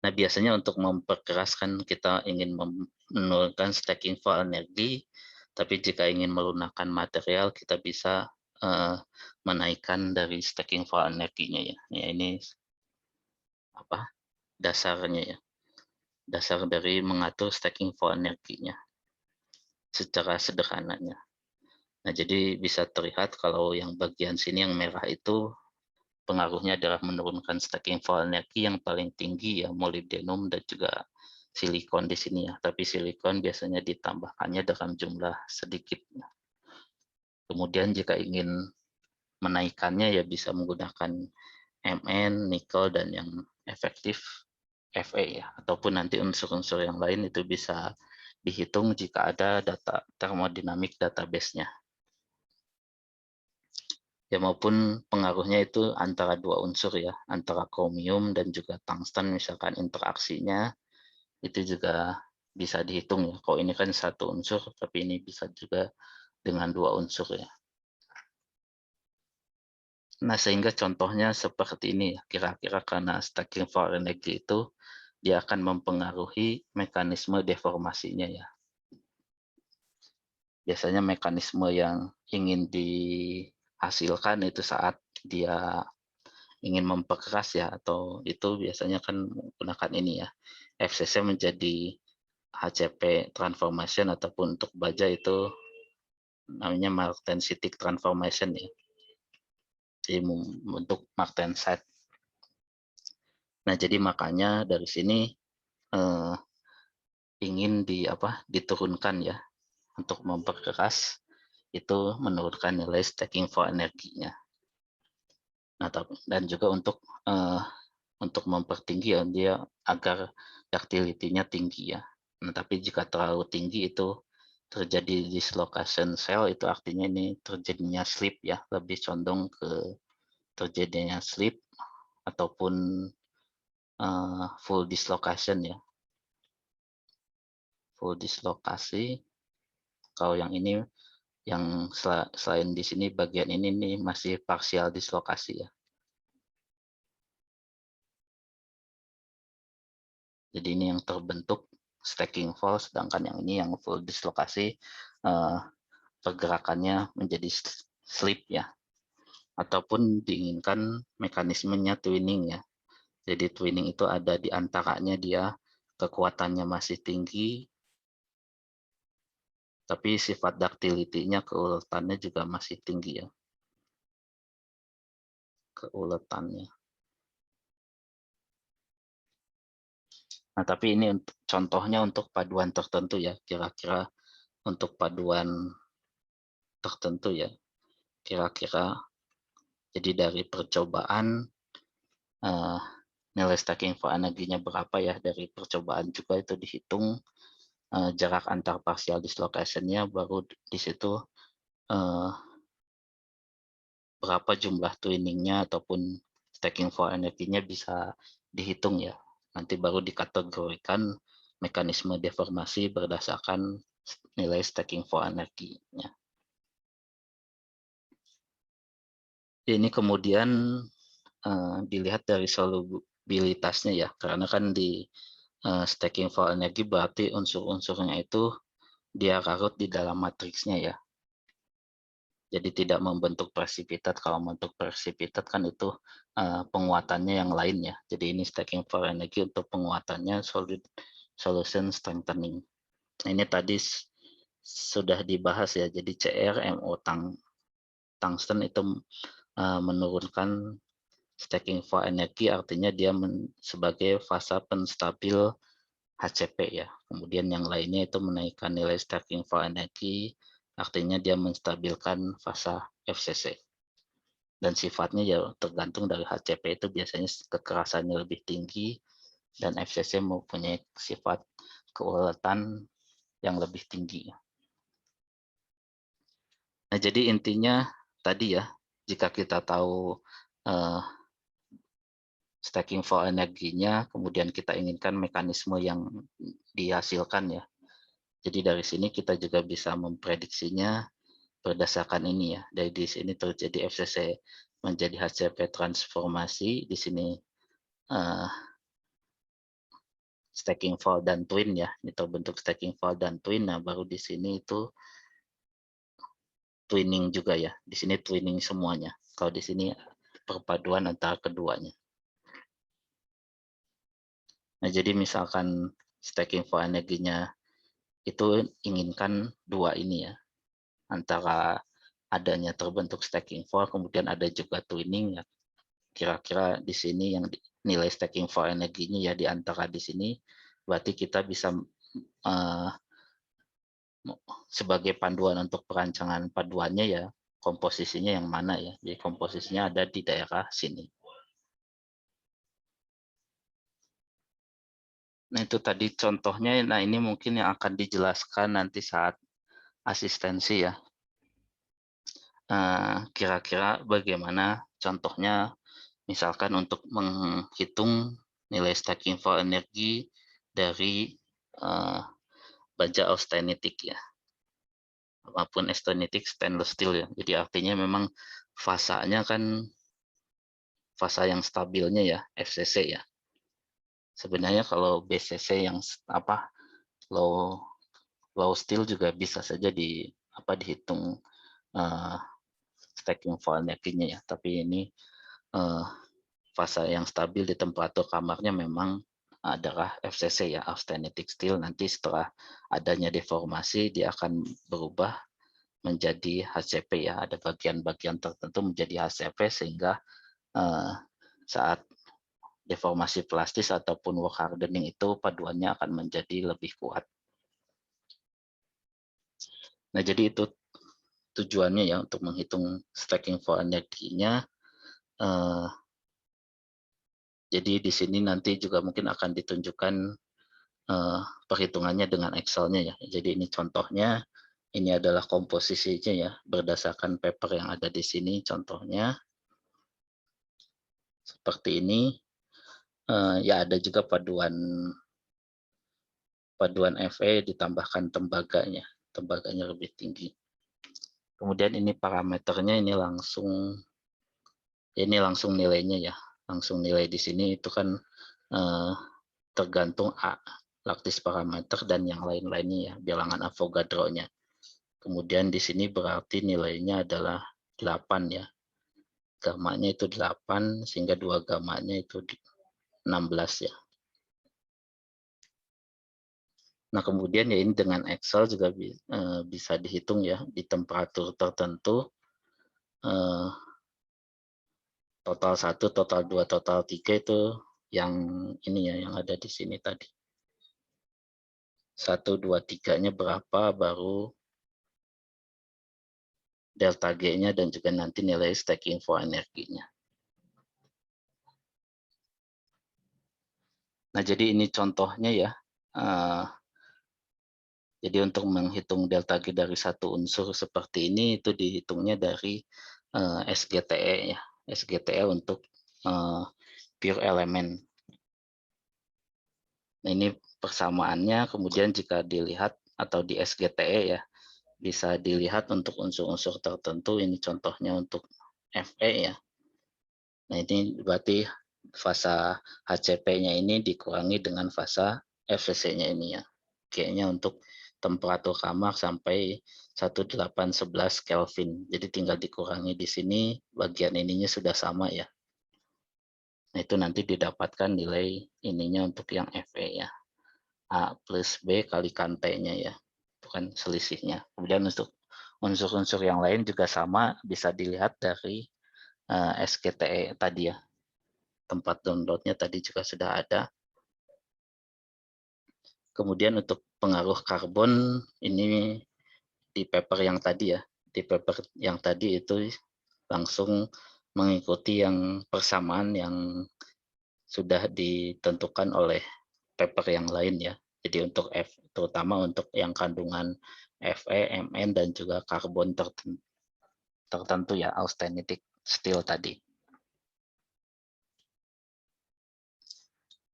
Nah, biasanya untuk memperkeraskan kita ingin menurunkan stacking for energy, tapi jika ingin melunakkan material kita bisa menaikkan dari stacking for energinya ya. Ya, ini apa dasarnya ya. Dasar dari mengatur stacking for energinya secara sederhananya. Nah, jadi bisa terlihat kalau yang bagian sini yang merah itu pengaruhnya adalah menurunkan stacking for energy yang paling tinggi ya, molybdenum dan juga silikon di sini ya. Tapi silikon biasanya ditambahkannya dalam jumlah sedikit. Kemudian jika ingin menaikkannya ya bisa menggunakan Mn, nikel, dan yang efektif Fe ya. Ataupun nanti unsur-unsur yang lain itu bisa dihitung jika ada data thermodynamic database-nya. Ya, maupun pengaruhnya itu antara dua unsur ya, antara kromium dan juga tungsten, misalkan interaksinya itu juga bisa dihitung ya. Kalau ini kan satu unsur, tapi ini bisa juga dengan dua unsur ya. Nah, sehingga contohnya seperti ini ya, kira-kira karena stacking for energy itu dia akan mempengaruhi mekanisme deformasinya ya. Biasanya mekanisme yang ingin dihasilkan itu saat dia ingin memperkeras ya, atau itu biasanya kan menggunakan ini ya, FCC menjadi HCP transformation, ataupun untuk baja itu namanya martensitic transformation ya. Jadi untuk martensite. Nah, jadi makanya dari sini ingin diturunkan ya untuk memperkeras itu menurunkan nilai stacking for energinya. Nah, dan juga untuk mempertinggi ya dia agar ductility-nya tinggi ya. Nah, tapi jika terlalu tinggi itu terjadi dislocation cell, itu artinya ini terjadinya slip ya, lebih condong ke terjadinya slip ataupun full dislocation ya. Full dislokasi. Kalau yang ini yang selain di sini bagian ini nih masih partial dislokasi ya. Jadi ini yang terbentuk stacking fault, sedangkan yang ini yang full dislokasi, pergerakannya menjadi slip ya. Ataupun diinginkan mekanismenya twinning ya. Jadi twinning itu ada di antaranya dia kekuatannya masih tinggi, tapi sifat ductility-nya, keuletannya juga masih tinggi ya. Keuletannya. Nah, tapi ini contohnya untuk paduan tertentu ya, kira-kira untuk paduan tertentu ya, kira-kira jadi dari percobaan nilai stacking for energinya berapa ya, dari percobaan juga itu dihitung jarak antar partial dislocation-nya, baru di situ berapa jumlah twinning-nya ataupun stacking for energinya bisa dihitung ya. Nanti baru dikategorikan mekanisme deformasi berdasarkan nilai stacking for energinya. Ini kemudian dilihat dari solubilitasnya ya, karena kan di stacking for energy berarti unsur-unsurnya itu dia larut di dalam matriksnya ya. Jadi tidak membentuk precipitate. Kalau membentuk precipitate kan itu penguatannya yang lain ya. Jadi ini stacking for energy untuk penguatannya solid solution strengthening. Ini tadi sudah dibahas ya. Jadi CR, MO, tungsten itu menurunkan stacking for energy, artinya dia sebagai fase penstabil HCP ya. Kemudian yang lainnya itu menaikkan nilai stacking for energy, artinya dia menstabilkan fase FCC. Dan sifatnya ya tergantung dari HCP itu biasanya kekerasannya lebih tinggi dan FCC mempunyai sifat keuletan yang lebih tinggi. Nah, jadi intinya tadi ya, jika kita tahu stacking for energinya, kemudian kita inginkan mekanisme yang dihasilkan ya. Jadi dari sini kita juga bisa memprediksinya berdasarkan ini ya. Dari di sini terjadi FCC menjadi HCP transformasi, di sini stacking fault dan twin ya, ini terbentuk stacking fault dan twin. Nah, baru di sini itu twinning juga ya. Di sini twinning semuanya. Kalau di sini perpaduan antara keduanya. Nah, jadi misalkan stacking for energinya itu inginkan dua ini ya, antara adanya terbentuk stacking for, kemudian ada juga twinning ya. Kira-kira di sini yang nilai stacking for energinya ya di antara di sini, berarti kita bisa sebagai panduan untuk perancangan paduannya ya, komposisinya yang mana ya. Jadi komposisinya ada di daerah sini. Nah, itu tadi contohnya. Nah, ini mungkin yang akan dijelaskan nanti saat asistensi ya. Kira-kira bagaimana contohnya, misalkan untuk menghitung nilai stacking for energy dari baja austenitic ya, maupun austenitic stainless steel ya. Jadi artinya memang fasanya kan fasa yang stabilnya ya, FCC ya. Sebenarnya kalau BCC yang low steel juga bisa saja dihitung stacking for energinya ya. Tapi ini fasa yang stabil di temperatur kamarnya memang adalah FCC ya, austenitic steel. Nanti setelah adanya deformasi dia akan berubah menjadi HCP ya. Ada bagian-bagian tertentu menjadi HCP sehingga saat deformasi plastis ataupun work hardening itu paduannya akan menjadi lebih kuat. Nah, jadi itu tujuannya ya untuk menghitung stacking for energinya. Jadi di sini nanti juga mungkin akan ditunjukkan perhitungannya dengan Excel-nya ya. Jadi ini contohnya, ini adalah komposisinya ya, berdasarkan paper yang ada di sini contohnya. Seperti ini. Ya ada juga paduan Fe ditambahkan tembaganya lebih tinggi. Kemudian ini parameternya ini langsung nilainya ya, langsung nilai di sini itu kan tergantung laktis parameter dan yang lain-lainnya ya, bilangan Avogadro-nya. Kemudian di sini berarti nilainya adalah 8 ya, gamanya itu 8 sehingga dua gamanya itu 16 ya. Nah, kemudian ya ini dengan Excel juga bisa dihitung ya di temperatur tertentu, total 1, total 2, total 3 itu yang ini ya, yang ada di sini tadi. 1, 2, 3-nya berapa, baru delta G-nya dan juga nanti nilai stacking for energinya. Nah, jadi ini contohnya ya. Jadi untuk menghitung delta G dari satu unsur seperti ini itu dihitungnya dari SGTE ya. SGTE untuk pure element. Nah, ini persamaannya kemudian jika dilihat atau di SGTE ya, bisa dilihat untuk unsur-unsur tertentu. Ini contohnya untuk Fe ya. Nah, ini berarti fasa HCP-nya ini dikurangi dengan fasa FCC-nya ini ya. G-nya untuk temperatur kamar sampai 1811 Kelvin. Jadi tinggal dikurangi di sini, bagian ininya sudah sama ya. Nah, itu nanti didapatkan nilai ininya untuk yang Fe ya. A plus B kalikan T-nya ya. Itu kan selisihnya. Kemudian untuk unsur-unsur yang lain juga sama, bisa dilihat dari SGTE tadi ya. Tempat downloadnya tadi juga sudah ada. Kemudian untuk pengaruh karbon ini di paper yang tadi ya. Di paper yang tadi itu langsung mengikuti yang persamaan yang sudah ditentukan oleh paper yang lain ya. Jadi untuk terutama untuk yang kandungan Fe, Mn dan juga karbon tertentu ya, austenitic steel tadi.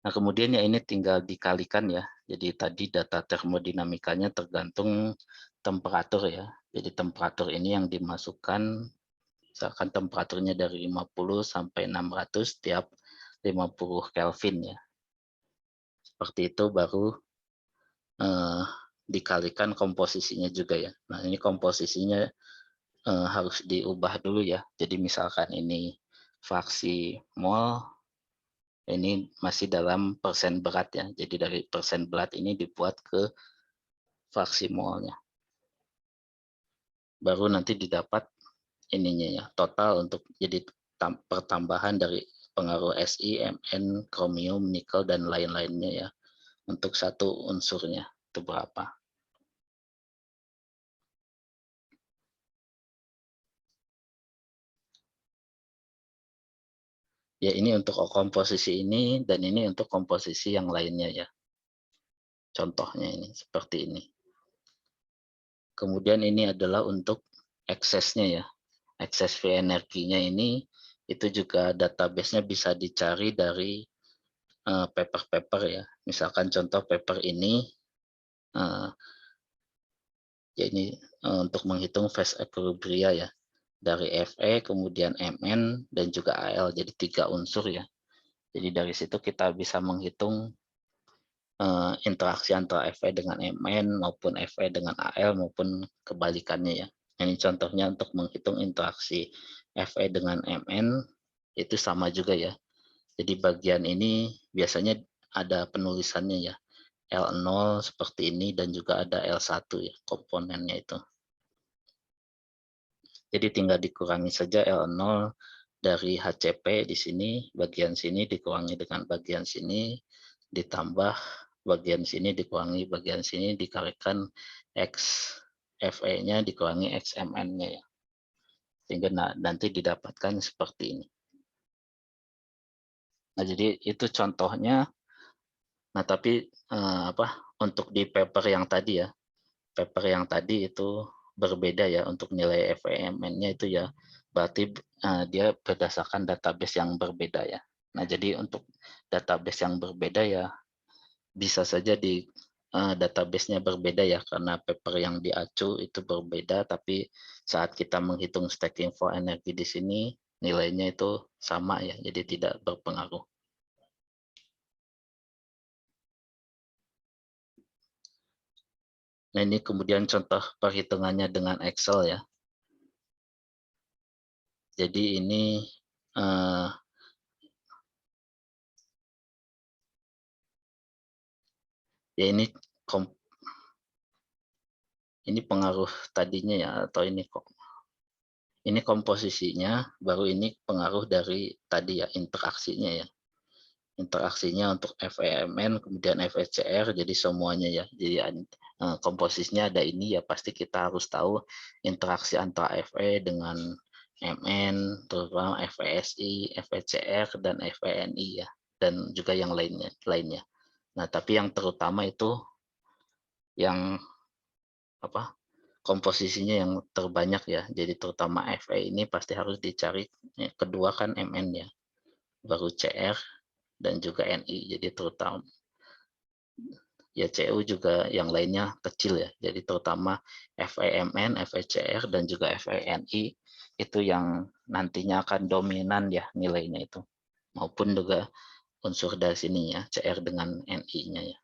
Nah, kemudian ya ini tinggal dikalikan ya. Jadi tadi data termodinamikanya tergantung temperatur ya. Jadi temperatur ini yang dimasukkan, misalkan temperaturnya dari 50 sampai 600 tiap 50 Kelvin ya. Seperti itu baru dikalikan komposisinya juga ya. Nah, ini komposisinya harus diubah dulu ya. Jadi misalkan ini fraksi mol, ini masih dalam persen berat ya. Jadi dari persen berat ini dibuat ke fraksi molnya. Baru nanti didapat ininya ya, total untuk jadi pertambahan dari pengaruh Si, Mn, kromium, nikel, dan lain-lainnya ya. Untuk satu unsurnya itu berapa. Ya ini untuk komposisi ini dan ini untuk komposisi yang lainnya ya. Contohnya ini seperti ini. Kemudian ini adalah untuk eksesnya ya. Ekses free energinya ini itu juga database-nya bisa dicari dari paper-paper ya. Misalkan contoh paper ini ya ini untuk menghitung phase equilibria ya. Dari Fe, kemudian Mn, dan juga Al. Jadi 3 unsur ya. Jadi dari situ kita bisa menghitung interaksi antara Fe dengan Mn maupun Fe dengan Al maupun kebalikannya ya. Ini contohnya untuk menghitung interaksi Fe dengan Mn itu sama juga ya. Jadi bagian ini biasanya ada penulisannya ya. L0 seperti ini dan juga ada L1 ya komponennya itu. Jadi tinggal dikurangi saja L0 dari HCP di sini, bagian sini dikurangi dengan bagian sini, ditambah bagian sini dikurangi bagian sini, dikalikan X Fe-nya dikurangi XMN-nya ya. Sehingga nanti didapatkan seperti ini. Nah, jadi itu contohnya. Nah, tapi untuk di paper yang tadi ya, paper yang tadi itu berbeda ya untuk nilai FEMN-nya itu ya, berarti dia berdasarkan database yang berbeda ya. Nah, jadi untuk database yang berbeda ya, bisa saja di database-nya berbeda ya, karena paper yang diacu itu berbeda, tapi saat kita menghitung stacking for energy di sini, nilainya itu sama ya, jadi tidak berpengaruh. Nah, ini kemudian contoh perhitungannya dengan Excel ya. Jadi ini ya ini pengaruh tadinya ya, atau ini komposisinya, baru ini pengaruh dari tadi ya, interaksinya ya. Interaksinya untuk FEMN, kemudian FECR, jadi semuanya ya. Jadi komposisinya ada ini ya, pasti kita harus tahu interaksi antara Fe dengan Mn, terutama FESI, FECR, dan FENI ya, dan juga yang lainnya. Nah, tapi yang terutama itu yang komposisinya yang terbanyak ya. Jadi terutama Fe ini pasti harus dicari. Kedua kan Mn ya, baru Cr dan juga Ni. Jadi terutama ya Cu juga yang lainnya kecil ya. Jadi terutama FeMn, FeCr dan juga FeNi itu yang nantinya akan dominan ya nilainya itu. Maupun juga unsur dari sini ya, Cr dengan Ni-nya ya.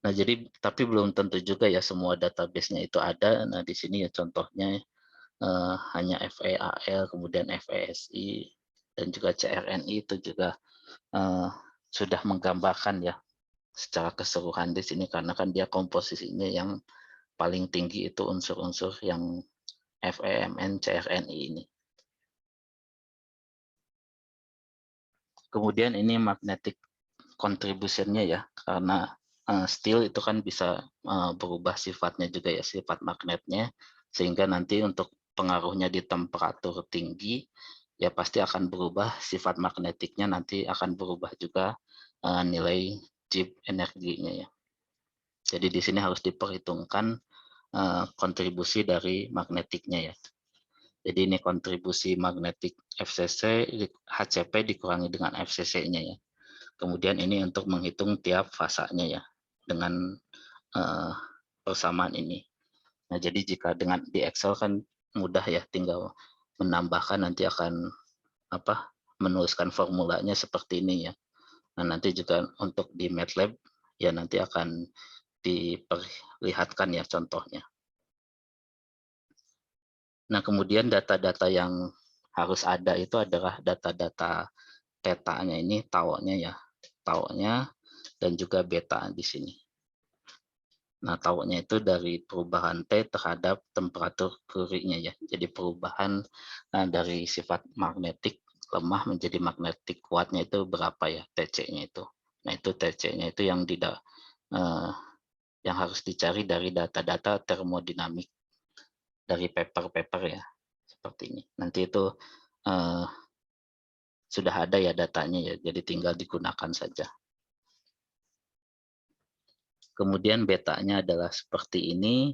Nah, jadi tapi belum tentu juga ya semua database-nya itu ada. Nah, di sini ya contohnya hanya FEAL, kemudian FESI, dan juga CRNI itu juga sudah menggambarkan ya secara keseluruhan di sini, karena kan dia komposisinya yang paling tinggi itu unsur-unsur yang FEMN, CRNI ini. Kemudian ini magnetic contribution-nya ya, karena steel itu kan bisa berubah sifatnya juga ya, sifat magnetnya, sehingga nanti untuk pengaruhnya di temperatur tinggi ya pasti akan berubah sifat magnetiknya, nanti akan berubah juga nilai Gibbs energinya ya. Jadi di sini harus diperhitungkan kontribusi dari magnetiknya ya. Jadi ini kontribusi magnetik FCC, HCP dikurangi dengan FCC-nya ya. Kemudian ini untuk menghitung tiap fasanya ya dengan persamaan ini. Nah, jadi jika dengan di Excel kan mudah ya, tinggal menambahkan, nanti akan menuliskan formulanya seperti ini ya. Nah, nanti juga untuk di MATLAB ya nanti akan diperlihatkan ya contohnya. Nah, kemudian data-data yang harus ada itu adalah data-data tetanya ini, taunya ya, taunya dan juga beta di sini. Nah, taunya itu dari perubahan T terhadap temperatur Curie-nya ya. Jadi perubahan dari sifat magnetik lemah menjadi magnetik kuatnya itu berapa ya, TC-nya itu. Nah, itu TC-nya itu yang yang harus dicari dari data-data termodinamik dari paper-paper ya, seperti ini. Nanti itu sudah ada ya datanya ya, jadi tinggal digunakan saja. Kemudian betanya adalah seperti ini.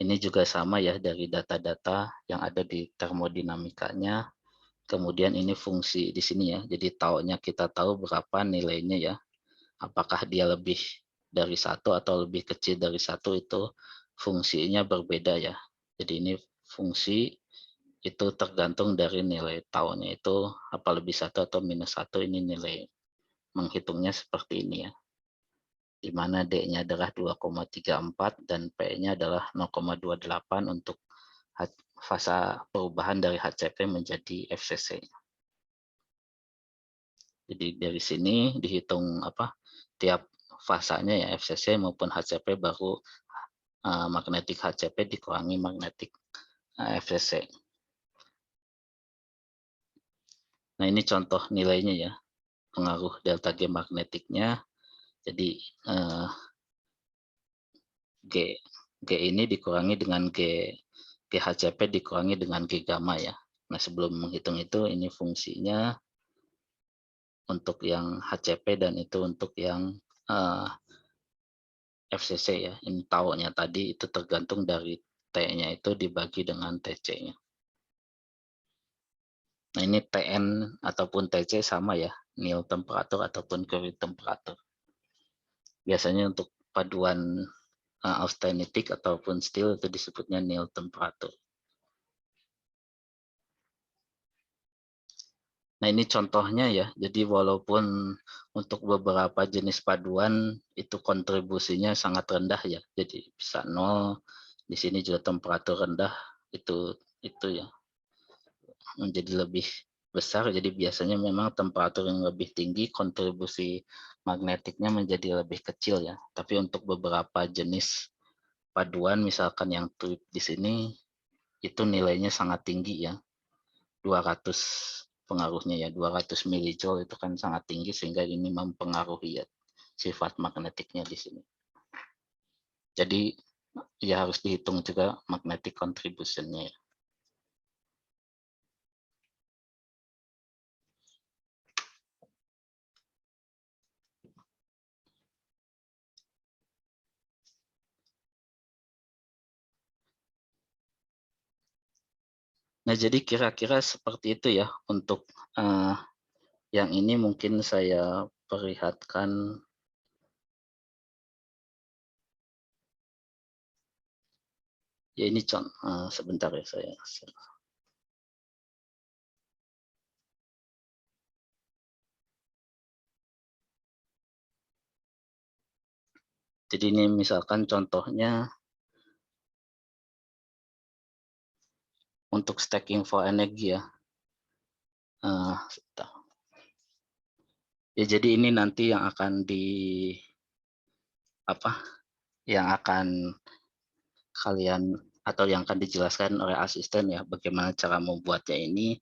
Ini juga sama ya dari data-data yang ada di termodinamikanya. Kemudian ini fungsi di sini ya. Jadi taunya kita tahu berapa nilainya ya. Apakah dia lebih dari satu atau lebih kecil dari satu, itu fungsinya berbeda ya. Jadi ini fungsi itu tergantung dari nilai taunya itu apa lebih satu atau minus satu, ini nilai menghitungnya seperti ini ya. Di mana D-nya adalah 2,34 dan P-nya adalah 0,28 untuk fasa perubahan dari HCP menjadi FCC. Jadi dari sini dihitung tiap fasanya ya, FCC maupun HCP, baru magnetik HCP dikurangi magnetik FCC. Nah, ini contoh nilainya ya, pengaruh delta G magnetiknya. Jadi G ini dikurangi dengan GHCP dikurangi dengan G gamma ya. Nah, sebelum menghitung itu, ini fungsinya untuk yang HCP dan itu untuk yang FCC ya. Ini taunya tadi itu tergantung dari T-nya itu dibagi dengan TC-nya. Nah, ini TN ataupun TC sama ya, nil temperatur ataupun Curie temperatur. Biasanya untuk paduan austenitic ataupun steel itu disebutnya nil temperatur. Nah, ini contohnya ya. Jadi walaupun untuk beberapa jenis paduan itu kontribusinya sangat rendah ya. Jadi bisa 0. Di sini juga temperatur rendah itu ya menjadi lebih besar. Jadi biasanya memang temperatur yang lebih tinggi kontribusi magnetiknya menjadi lebih kecil ya. Tapi untuk beberapa jenis paduan misalkan yang trip di sini itu nilainya sangat tinggi ya. 200 pengaruhnya ya, 200 milijoule itu kan sangat tinggi, sehingga ini mempengaruhi ya sifat magnetiknya di sini. Jadi ya harus dihitung juga magnetic contribution-nya ya. Nah, jadi kira-kira seperti itu ya untuk yang ini mungkin saya perlihatkan. Ya, ini sebentar ya saya. Jadi ini misalkan contohnya untuk stacking for energy ya. Sebentar. Ya jadi ini nanti yang akan yang akan kalian atau yang akan dijelaskan oleh asisten ya, bagaimana cara membuatnya ini.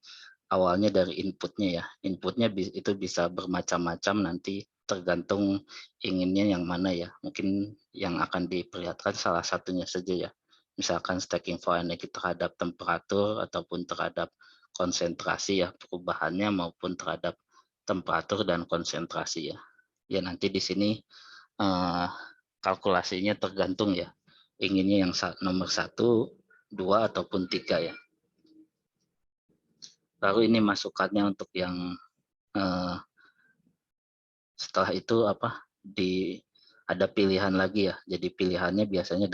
Awalnya dari inputnya ya, inputnya itu bisa bermacam-macam, nanti tergantung inginnya yang mana ya, mungkin yang akan diperlihatkan salah satunya saja ya, misalkan stacking for energy terhadap temperatur ataupun terhadap konsentrasi ya, perubahannya maupun terhadap temperatur dan konsentrasi ya. Ya nanti di sini kalkulasinya tergantung ya, inginnya yang nomor 1, 2 ataupun 3 ya. Baru ini masukannya untuk yang setelah itu ada pilihan lagi ya. Jadi pilihannya biasanya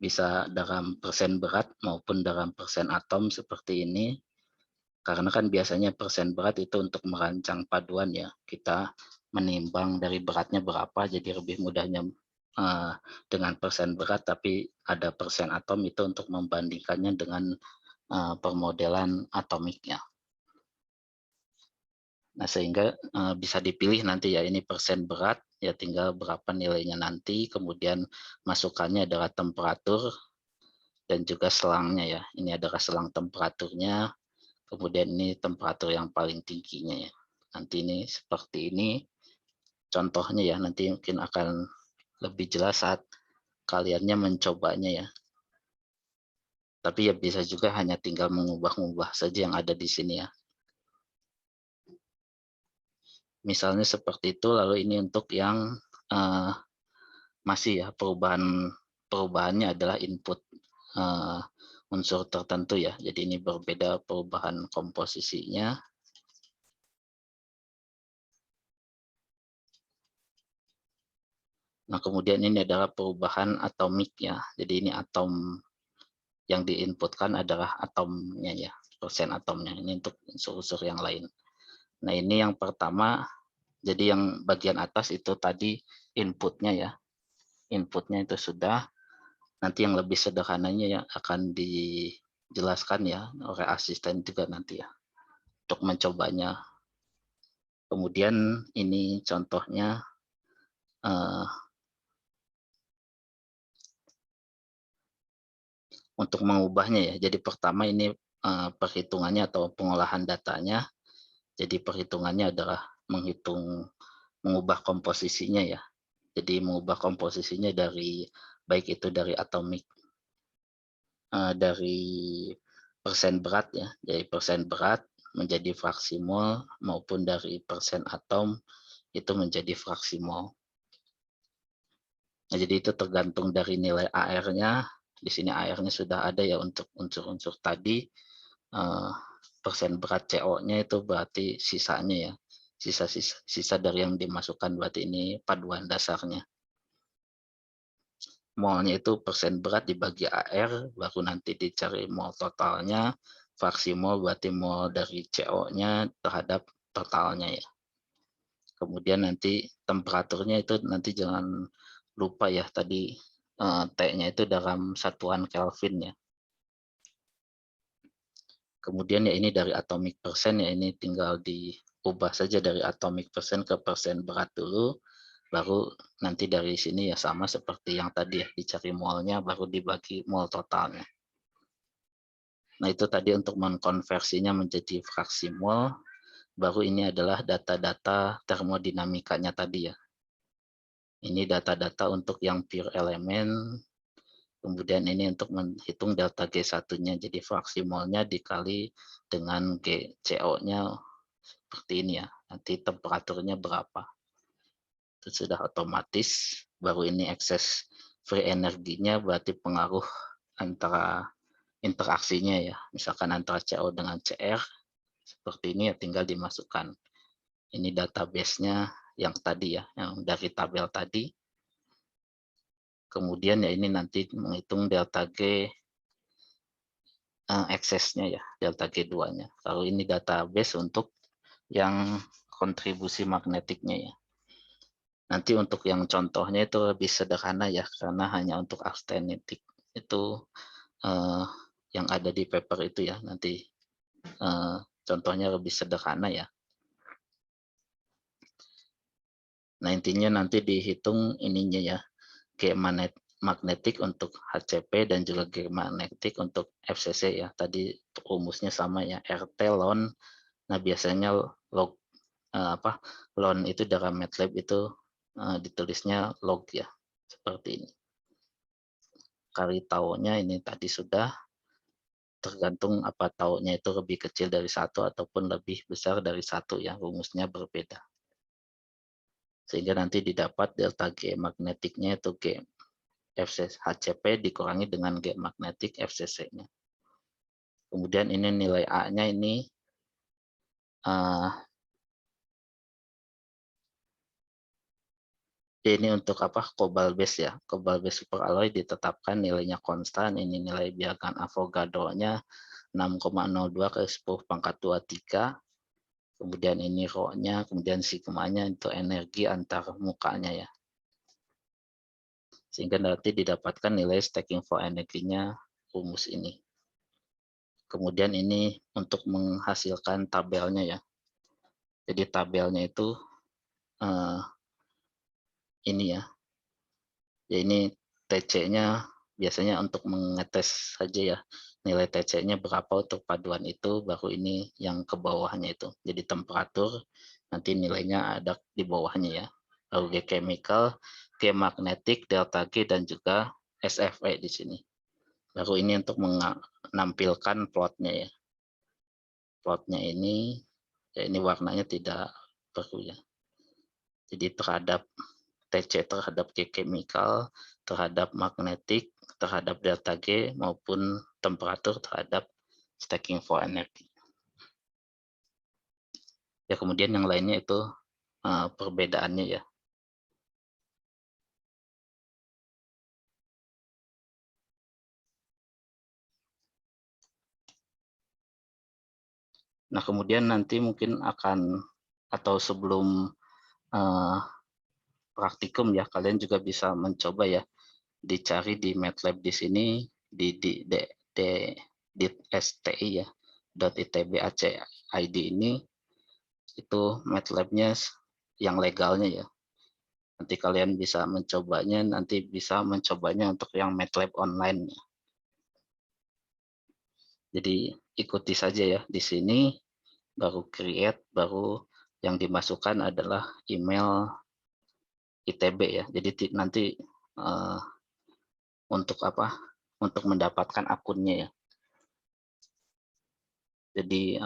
bisa dalam persen berat maupun dalam persen atom seperti ini. Karena kan biasanya persen berat itu untuk merancang paduan ya. Kita menimbang dari beratnya berapa, jadi lebih mudahnya dengan persen berat, tapi ada persen atom itu untuk membandingkannya dengan permodelan atomiknya. Nah, sehingga bisa dipilih nanti ya, ini persen berat, ya tinggal berapa nilainya nanti, kemudian masukannya adalah temperatur dan juga selangnya ya. Ini adalah selang temperaturnya, kemudian ini temperatur yang paling tingginya ya. Nanti ini seperti ini contohnya ya, nanti mungkin akan lebih jelas saat kaliannya mencobanya ya. Tapi ya bisa juga hanya tinggal mengubah-ubah saja yang ada di sini ya. Misalnya seperti itu, lalu ini untuk yang masih ya perubahannya adalah input unsur tertentu ya. Jadi ini berbeda perubahan komposisinya. Nah, kemudian ini adalah perubahan atomiknya. Jadi ini atom yang diinputkan adalah atomnya ya, persen atomnya. Ini untuk unsur-unsur yang lain. Nah, ini yang pertama, jadi yang bagian atas itu tadi inputnya ya. Inputnya itu sudah, nanti yang lebih sederhananya yang akan dijelaskan ya oleh asisten juga nanti ya, untuk mencobanya. Kemudian ini contohnya untuk mengubahnya ya. Jadi pertama ini perhitungannya atau pengolahan datanya. Jadi perhitungannya adalah mengubah komposisinya ya. Jadi mengubah komposisinya baik itu dari atomik, dari persen berat ya, dari persen berat menjadi fraksi mol, maupun dari persen atom itu menjadi fraksi mol. Nah, jadi itu tergantung dari nilai AR-nya. Di sini AR-nya sudah ada ya untuk unsur-unsur tadi. Persen berat CO-nya itu berarti sisanya ya. Sisa dari yang dimasukkan, berarti ini paduan dasarnya. Molnya itu persen berat dibagi AR, baru nanti dicari mol totalnya. Fraksi mol berarti mol dari CO-nya terhadap totalnya ya. Kemudian nanti temperaturnya itu nanti jangan lupa ya, tadi T-nya itu dalam satuan Kelvin ya. Kemudian ya ini dari atomic persen ya, ini tinggal diubah saja dari atomic persen ke persen berat dulu, baru nanti dari sini ya sama seperti yang tadi ya, dicari molnya baru dibagi mol totalnya. Nah, itu tadi untuk mengkonversinya menjadi fraksi mol, baru ini adalah data-data termodinamikanya tadi ya. Ini data-data untuk yang pure elemen, kemudian ini untuk menghitung delta G1-nya, jadi fraksi molnya dikali dengan CO-nya seperti ini ya, nanti temperaturnya berapa. Itu sudah otomatis, baru ini excess free energinya berarti pengaruh antara interaksinya ya, misalkan antara CO dengan CR, seperti ini ya tinggal dimasukkan. Ini database-nya yang tadi ya, yang dari tabel tadi. Kemudian ya ini nanti menghitung delta G eksesnya ya, delta G2-nya. Kalau ini database untuk yang kontribusi magnetiknya ya. Nanti untuk yang contohnya itu lebih sederhana ya, karena hanya untuk austenitic itu, eee, yang ada di paper itu ya, nanti, contohnya lebih sederhana ya. Nah, intinya nanti dihitung ininya ya, magnetik untuk HCP dan juga magnetik untuk FCC ya. Tadi rumusnya sama ya, RT ln. Nah, biasanya ln itu dalam MATLAB itu ditulisnya log ya, seperti ini. Kali taunya ini tadi sudah, tergantung apa taunya itu lebih kecil dari satu ataupun lebih besar dari satu ya, rumusnya berbeda. Sehingga nanti didapat delta G magnetiknya itu G HCP dikurangi dengan G magnetik FCC-nya. Kemudian ini nilai A-nya ini untuk cobalt base ya. Cobalt base superalloy ditetapkan nilainya konstan. Ini nilai bilangan Avogadro-nya 6,02 × 10⁻²3. Kemudian ini rho-nya, kemudian sigma-nya itu energi antar mukanya ya. Sehingga nanti didapatkan nilai stacking for energinya rumus ini. Kemudian ini untuk menghasilkan tabelnya ya. Jadi tabelnya itu ini ya. Ya ini TC-nya biasanya untuk mengetes saja ya. Nilai TC-nya berapa untuk paduan itu, baru ini yang ke bawahnya itu. Jadi temperatur, nanti nilainya ada di bawahnya ya. Lalu G chemical, G magnetik, delta G, dan juga SFE di sini. Baru ini untuk menampilkan plotnya ya. Plotnya ini, ya ini warnanya tidak perlu ya. Jadi terhadap TC terhadap G chemical, terhadap magnetik, terhadap delta G, maupun temperatur terhadap stacking for energy. Ya, kemudian yang lainnya itu perbedaannya ya. Nah, kemudian nanti mungkin akan, atau sebelum praktikum ya, kalian juga bisa mencoba ya, dicari di MATLAB di sini, di STI ya, .itb.ac.id ini, itu MATLAB-nya yang legalnya ya. Nanti kalian bisa mencobanya, nanti bisa mencobanya untuk yang MATLAB online. Jadi ikuti saja ya di sini, baru create, baru yang dimasukkan adalah email ITB ya. Jadi nanti untuk untuk mendapatkan akunnya ya. Jadi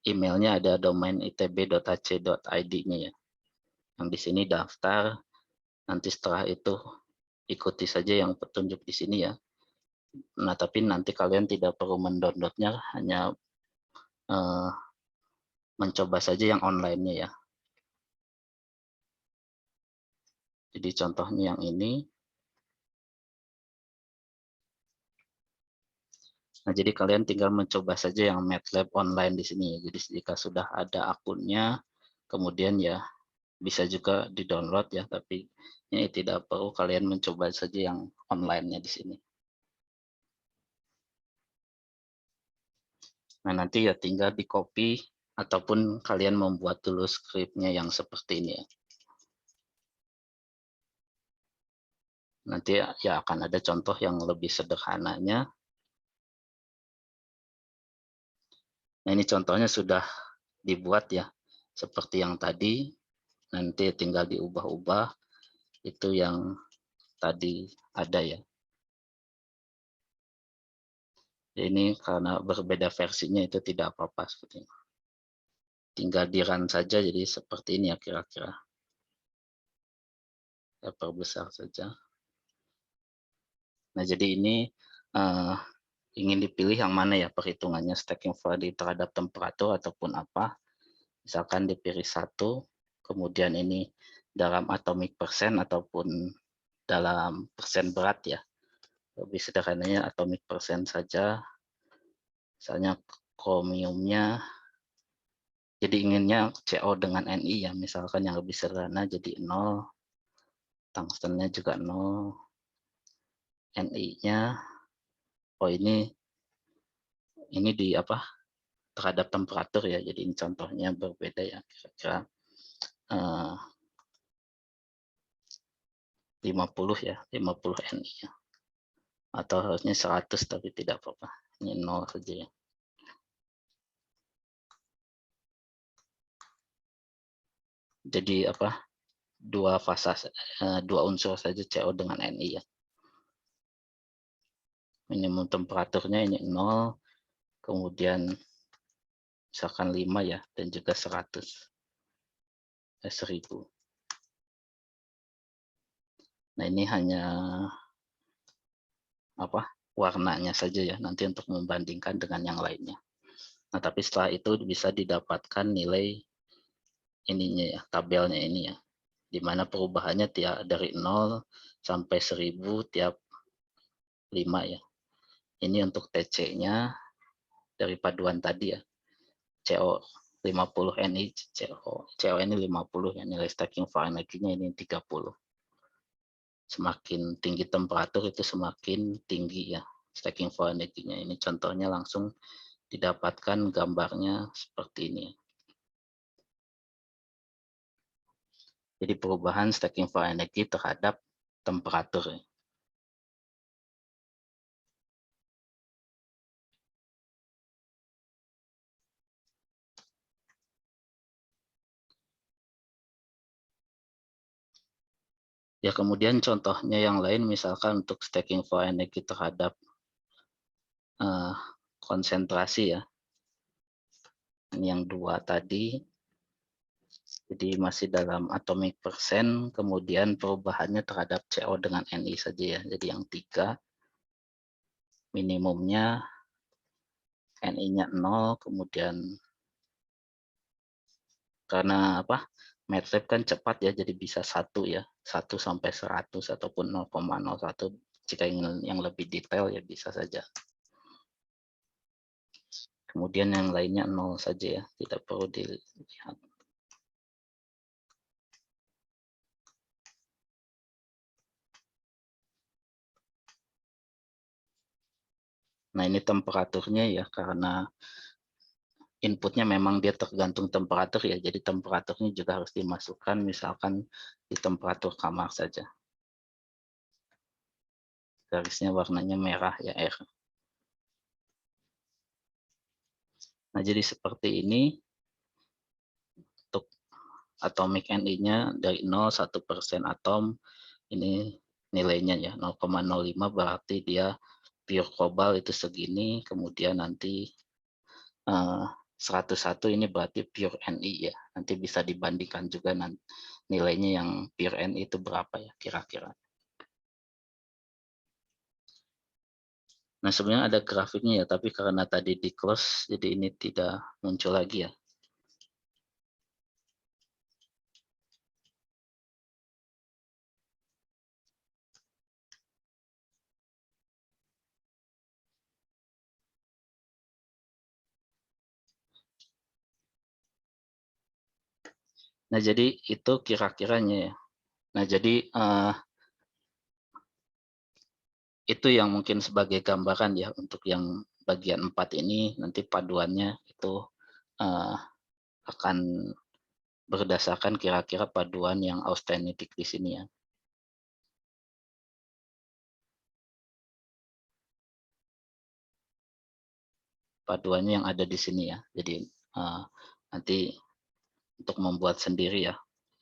emailnya ada domain itb.ac.id-nya ya. Yang di sini daftar, nanti setelah itu ikuti saja yang petunjuk di sini ya. Nah, tapi nanti kalian tidak perlu mendownloadnya, hanya mencoba saja yang online-nya ya. Jadi contohnya yang ini. Nah, jadi kalian tinggal mencoba saja yang MATLAB online di sini ya. Jadi jika sudah ada akunnya, kemudian ya bisa juga di-download ya, tapi ini tidak perlu, kalian mencoba saja yang online-nya di sini. Nah, nanti ya tinggal di-copy ataupun kalian membuat dulu skripnya yang seperti ini ya. Nanti ya akan ada contoh yang lebih sederhananya. Nah, ini contohnya sudah dibuat ya, seperti yang tadi. Nanti tinggal diubah-ubah, itu yang tadi ada ya. Ini karena berbeda versinya itu tidak apa-apa seperti ini. Tinggal di-run saja, jadi seperti ini ya kira-kira. Saya perbesar saja. Nah, jadi ini ingin dipilih yang mana ya perhitungannya, stacking value terhadap temperatur ataupun apa. Misalkan dipilih satu, kemudian ini dalam atomic persen ataupun dalam persen berat ya. Lebih sederhananya atomic persen saja. Misalnya kromiumnya, jadi inginnya CO dengan Ni ya, misalkan yang lebih sederhana jadi 0, Tungstennya juga 0. Ni-nya, oh ini di apa, terhadap temperatur ya. Jadi ini contohnya berbeda ya, kira-kira 50 ya, 50 Ni ya. Atau harusnya 100 tapi tidak apa-apa. Ini 0 saja ya. Jadi apa? Dua unsur saja CO dengan Ni ya. Minimum temperaturnya ini 0, kemudian misalkan 5 ya, dan juga 1000. Nah, ini hanya apa? Warnanya saja ya, nanti untuk membandingkan dengan yang lainnya. Nah, tapi setelah itu bisa didapatkan nilai ininya ya, tabelnya ini ya, di mana perubahannya tiap dari 0 sampai 1000 tiap 5 ya. Ini untuk TC-nya dari paduan tadi ya. CO 50 Ni, CO ini 50 ya, nilai stacking Fahrenheit-nya ini 30. Semakin tinggi temperatur itu semakin tinggi ya stacking Fahrenheit-nya. Ini contohnya langsung didapatkan gambarnya seperti ini. Jadi perubahan stacking Fahrenheit terhadap temperatur. Ya, kemudian contohnya yang lain misalkan untuk stacking Fahrenheit terhadap konsentrasi ya. Ini yang 2 tadi. Jadi masih dalam atomic persen, kemudian perubahannya terhadap CO dengan Ni saja ya. Jadi yang 3 minimumnya Ni-nya 0, kemudian karena apa? MATLAB kan cepat ya, jadi bisa 1 ya, 1 sampai 100 ataupun 0,01. Jika ingin yang lebih detail ya bisa saja. Kemudian yang lainnya 0 saja ya, tidak perlu dilihat. Nah, ini temperaturnya ya, karena inputnya memang dia tergantung temperatur ya, jadi temperaturnya juga harus dimasukkan misalkan di temperatur kamar saja. Garisnya warnanya merah ya, R. Nah, jadi seperti ini untuk atomic Ni-nya dari 0, 1% atom, ini nilainya ya 0,05, berarti dia pure kobal itu segini, kemudian nanti 101 ini berarti pure Ni ya. Nanti bisa dibandingkan juga nilainya yang pure Ni itu berapa ya kira-kira. Nah, sebenarnya ada grafiknya ya, tapi karena tadi di close, jadi ini tidak muncul lagi ya. Nah, jadi itu kira-kiranya ya. Nah, jadi itu yang mungkin sebagai gambaran ya untuk yang bagian 4 ini, nanti paduannya itu akan berdasarkan kira-kira paduan yang austenitic di sini ya. Paduannya yang ada di sini ya. Jadi nanti untuk membuat sendiri ya,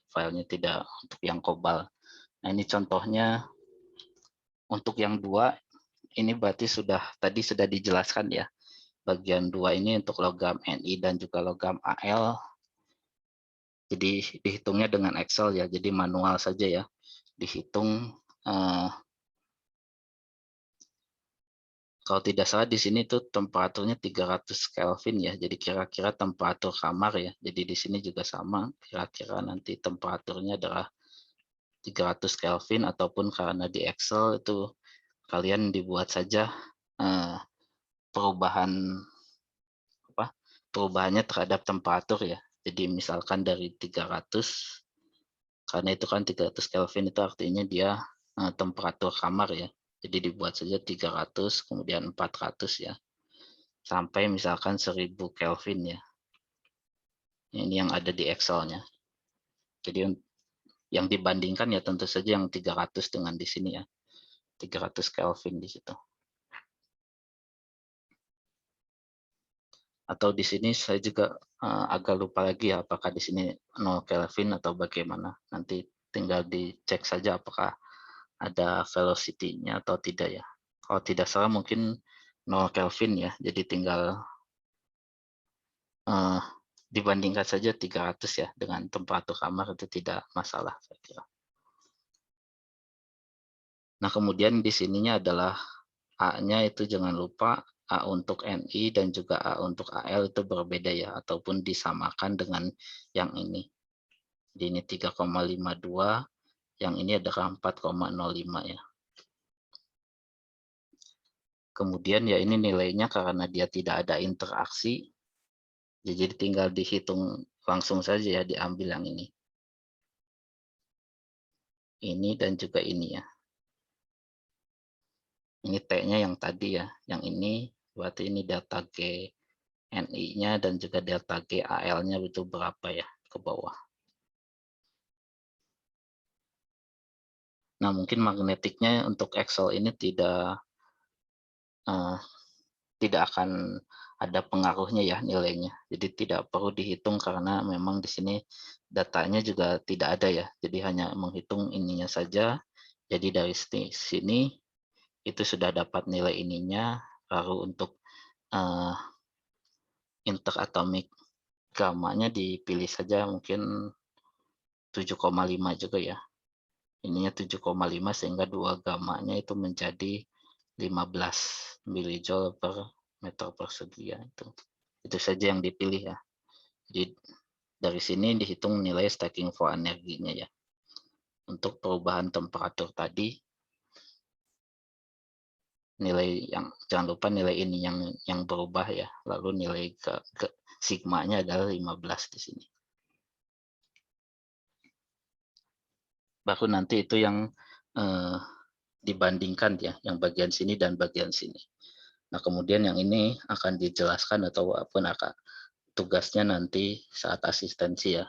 filenya tidak untuk yang kobal. Nah, ini contohnya untuk yang 2, ini berarti tadi sudah dijelaskan ya. Bagian 2 ini untuk logam Ni dan juga logam Al. Jadi dihitungnya dengan Excel ya, jadi manual saja ya. Dihitung kalau tidak salah di sini tuh temperaturnya 300 Kelvin ya. Jadi kira-kira temperatur kamar ya. Jadi di sini juga sama, kira-kira nanti temperaturnya adalah 300 Kelvin, ataupun karena di Excel itu kalian dibuat saja perubahannya terhadap temperatur ya. Jadi misalkan dari 300 Karena itu kan 300 Kelvin itu artinya dia temperatur kamar ya. Jadi dibuat saja 300, kemudian 400 ya. Sampai misalkan 1000 Kelvin ya. Ini yang ada di Excel-nya. Jadi yang dibandingkan ya tentu saja yang 300 dengan di sini ya. 300 Kelvin di situ. Atau di sini saya juga agak lupa lagi ya apakah di sini 0 Kelvin atau bagaimana. Nanti tinggal dicek saja apakah ada velocity-nya atau tidak ya. Kalau tidak salah mungkin 0 Kelvin ya. Jadi tinggal dibandingkan saja 300 ya dengan temperatur kamar itu tidak masalah saya kira. Nah, kemudian di sininya adalah A-nya itu jangan lupa A untuk NI dan juga A untuk AL itu berbeda ya, ataupun disamakan dengan yang ini. Di ini 3,52, yang ini adalah 4,05 ya. Kemudian ya ini nilainya karena dia tidak ada interaksi, jadi tinggal dihitung langsung saja ya, diambil yang ini. Ini dan juga ini ya. Ini T-nya yang tadi ya, yang ini berarti ini delta G NI-nya dan juga delta G AL-nya itu berapa ya ke bawah. Nah, mungkin magnetiknya untuk Excel ini tidak akan ada pengaruhnya ya nilainya. Jadi tidak perlu dihitung karena memang di sini datanya juga tidak ada ya. Jadi hanya menghitung ininya saja. Jadi dari sini itu sudah dapat nilai ininya. Lalu untuk interatomic gamma-nya dipilih saja mungkin 7,5 juga ya. Ininya 7,5 sehingga 2 gamma-nya itu menjadi 15 milijoule per meter persegi ya itu. Itu saja yang dipilih ya. Jadi dari sini dihitung nilai stacking for energinya ya. Untuk perubahan temperatur tadi nilai yang jangan lupa nilai ini yang berubah ya. Lalu nilai ke sigma-nya adalah 15 di sini. Baru nanti itu yang dibandingkan ya, yang bagian sini dan bagian sini. Nah, kemudian yang ini akan dijelaskan atau apapun akan tugasnya nanti saat asistensi ya.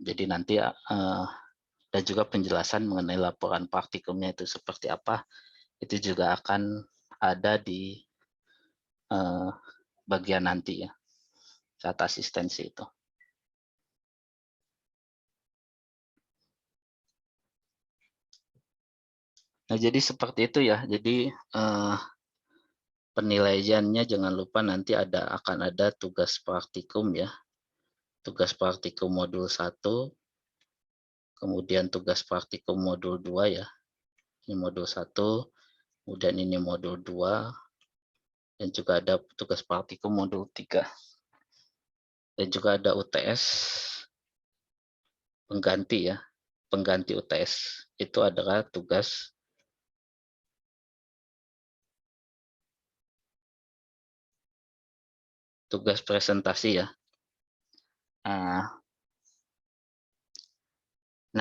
Jadi nanti dan juga penjelasan mengenai laporan praktikumnya itu seperti apa, itu juga akan ada di bagian nanti ya, saat asistensi itu. Nah, jadi seperti itu ya. Jadi penilaiannya jangan lupa nanti akan ada tugas praktikum ya. Tugas praktikum modul 1, kemudian tugas praktikum modul 2 ya. Ini modul 1, kemudian ini modul 2, dan juga ada tugas praktikum modul 3. Dan juga ada UTS pengganti ya. Pengganti UTS itu adalah tugas presentasi ya. Nah,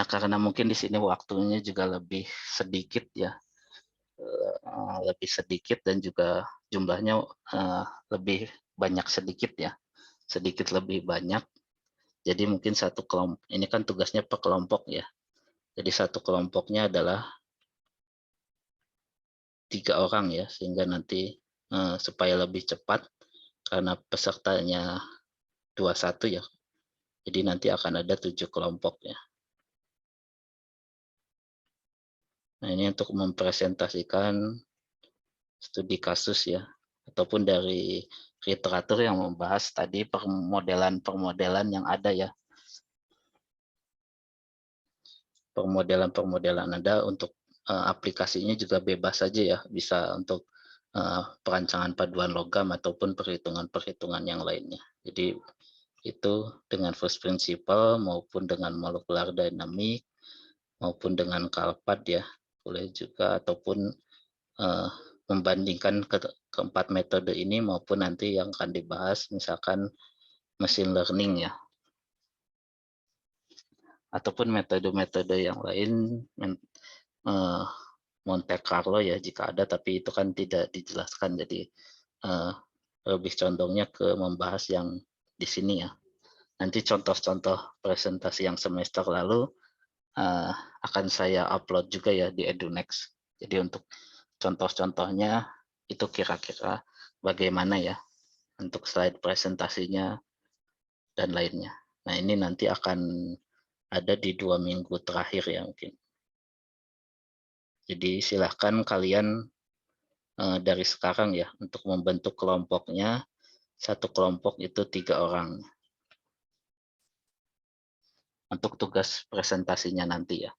karena mungkin di sini waktunya juga lebih sedikit ya, lebih sedikit dan juga jumlahnya lebih banyak sedikit ya, sedikit lebih banyak. Jadi mungkin satu kelompok, ini kan tugasnya per kelompok ya. Jadi satu kelompoknya adalah 3 orang ya, sehingga nanti supaya lebih cepat karena pesertanya 21 ya. Jadi nanti akan ada 7 kelompok ya. Nah, ini untuk mempresentasikan studi kasus ya, ataupun dari literatur yang membahas tadi permodelan-permodelan yang ada ya. Permodelan-permodelan ada untuk aplikasinya juga bebas saja ya, bisa untuk perancangan paduan logam ataupun perhitungan-perhitungan yang lainnya. Jadi itu dengan first principle maupun dengan molecular dynamic maupun dengan kalpat ya, boleh juga, ataupun membandingkan keempat metode ini maupun nanti yang akan dibahas misalkan machine learning ya, ataupun metode-metode yang lain, eh, Monte Carlo ya jika ada, tapi itu kan tidak dijelaskan. Jadi lebih condongnya ke membahas yang di sini ya. Nanti contoh-contoh presentasi yang semester lalu akan saya upload juga ya di EduNext. Jadi untuk contoh-contohnya itu kira-kira bagaimana ya untuk slide presentasinya dan lainnya. Nah ini nanti akan ada di 2 minggu terakhir ya mungkin. Jadi silahkan kalian dari sekarang ya untuk membentuk kelompoknya. Satu kelompok itu 3 orang untuk tugas presentasinya nanti ya.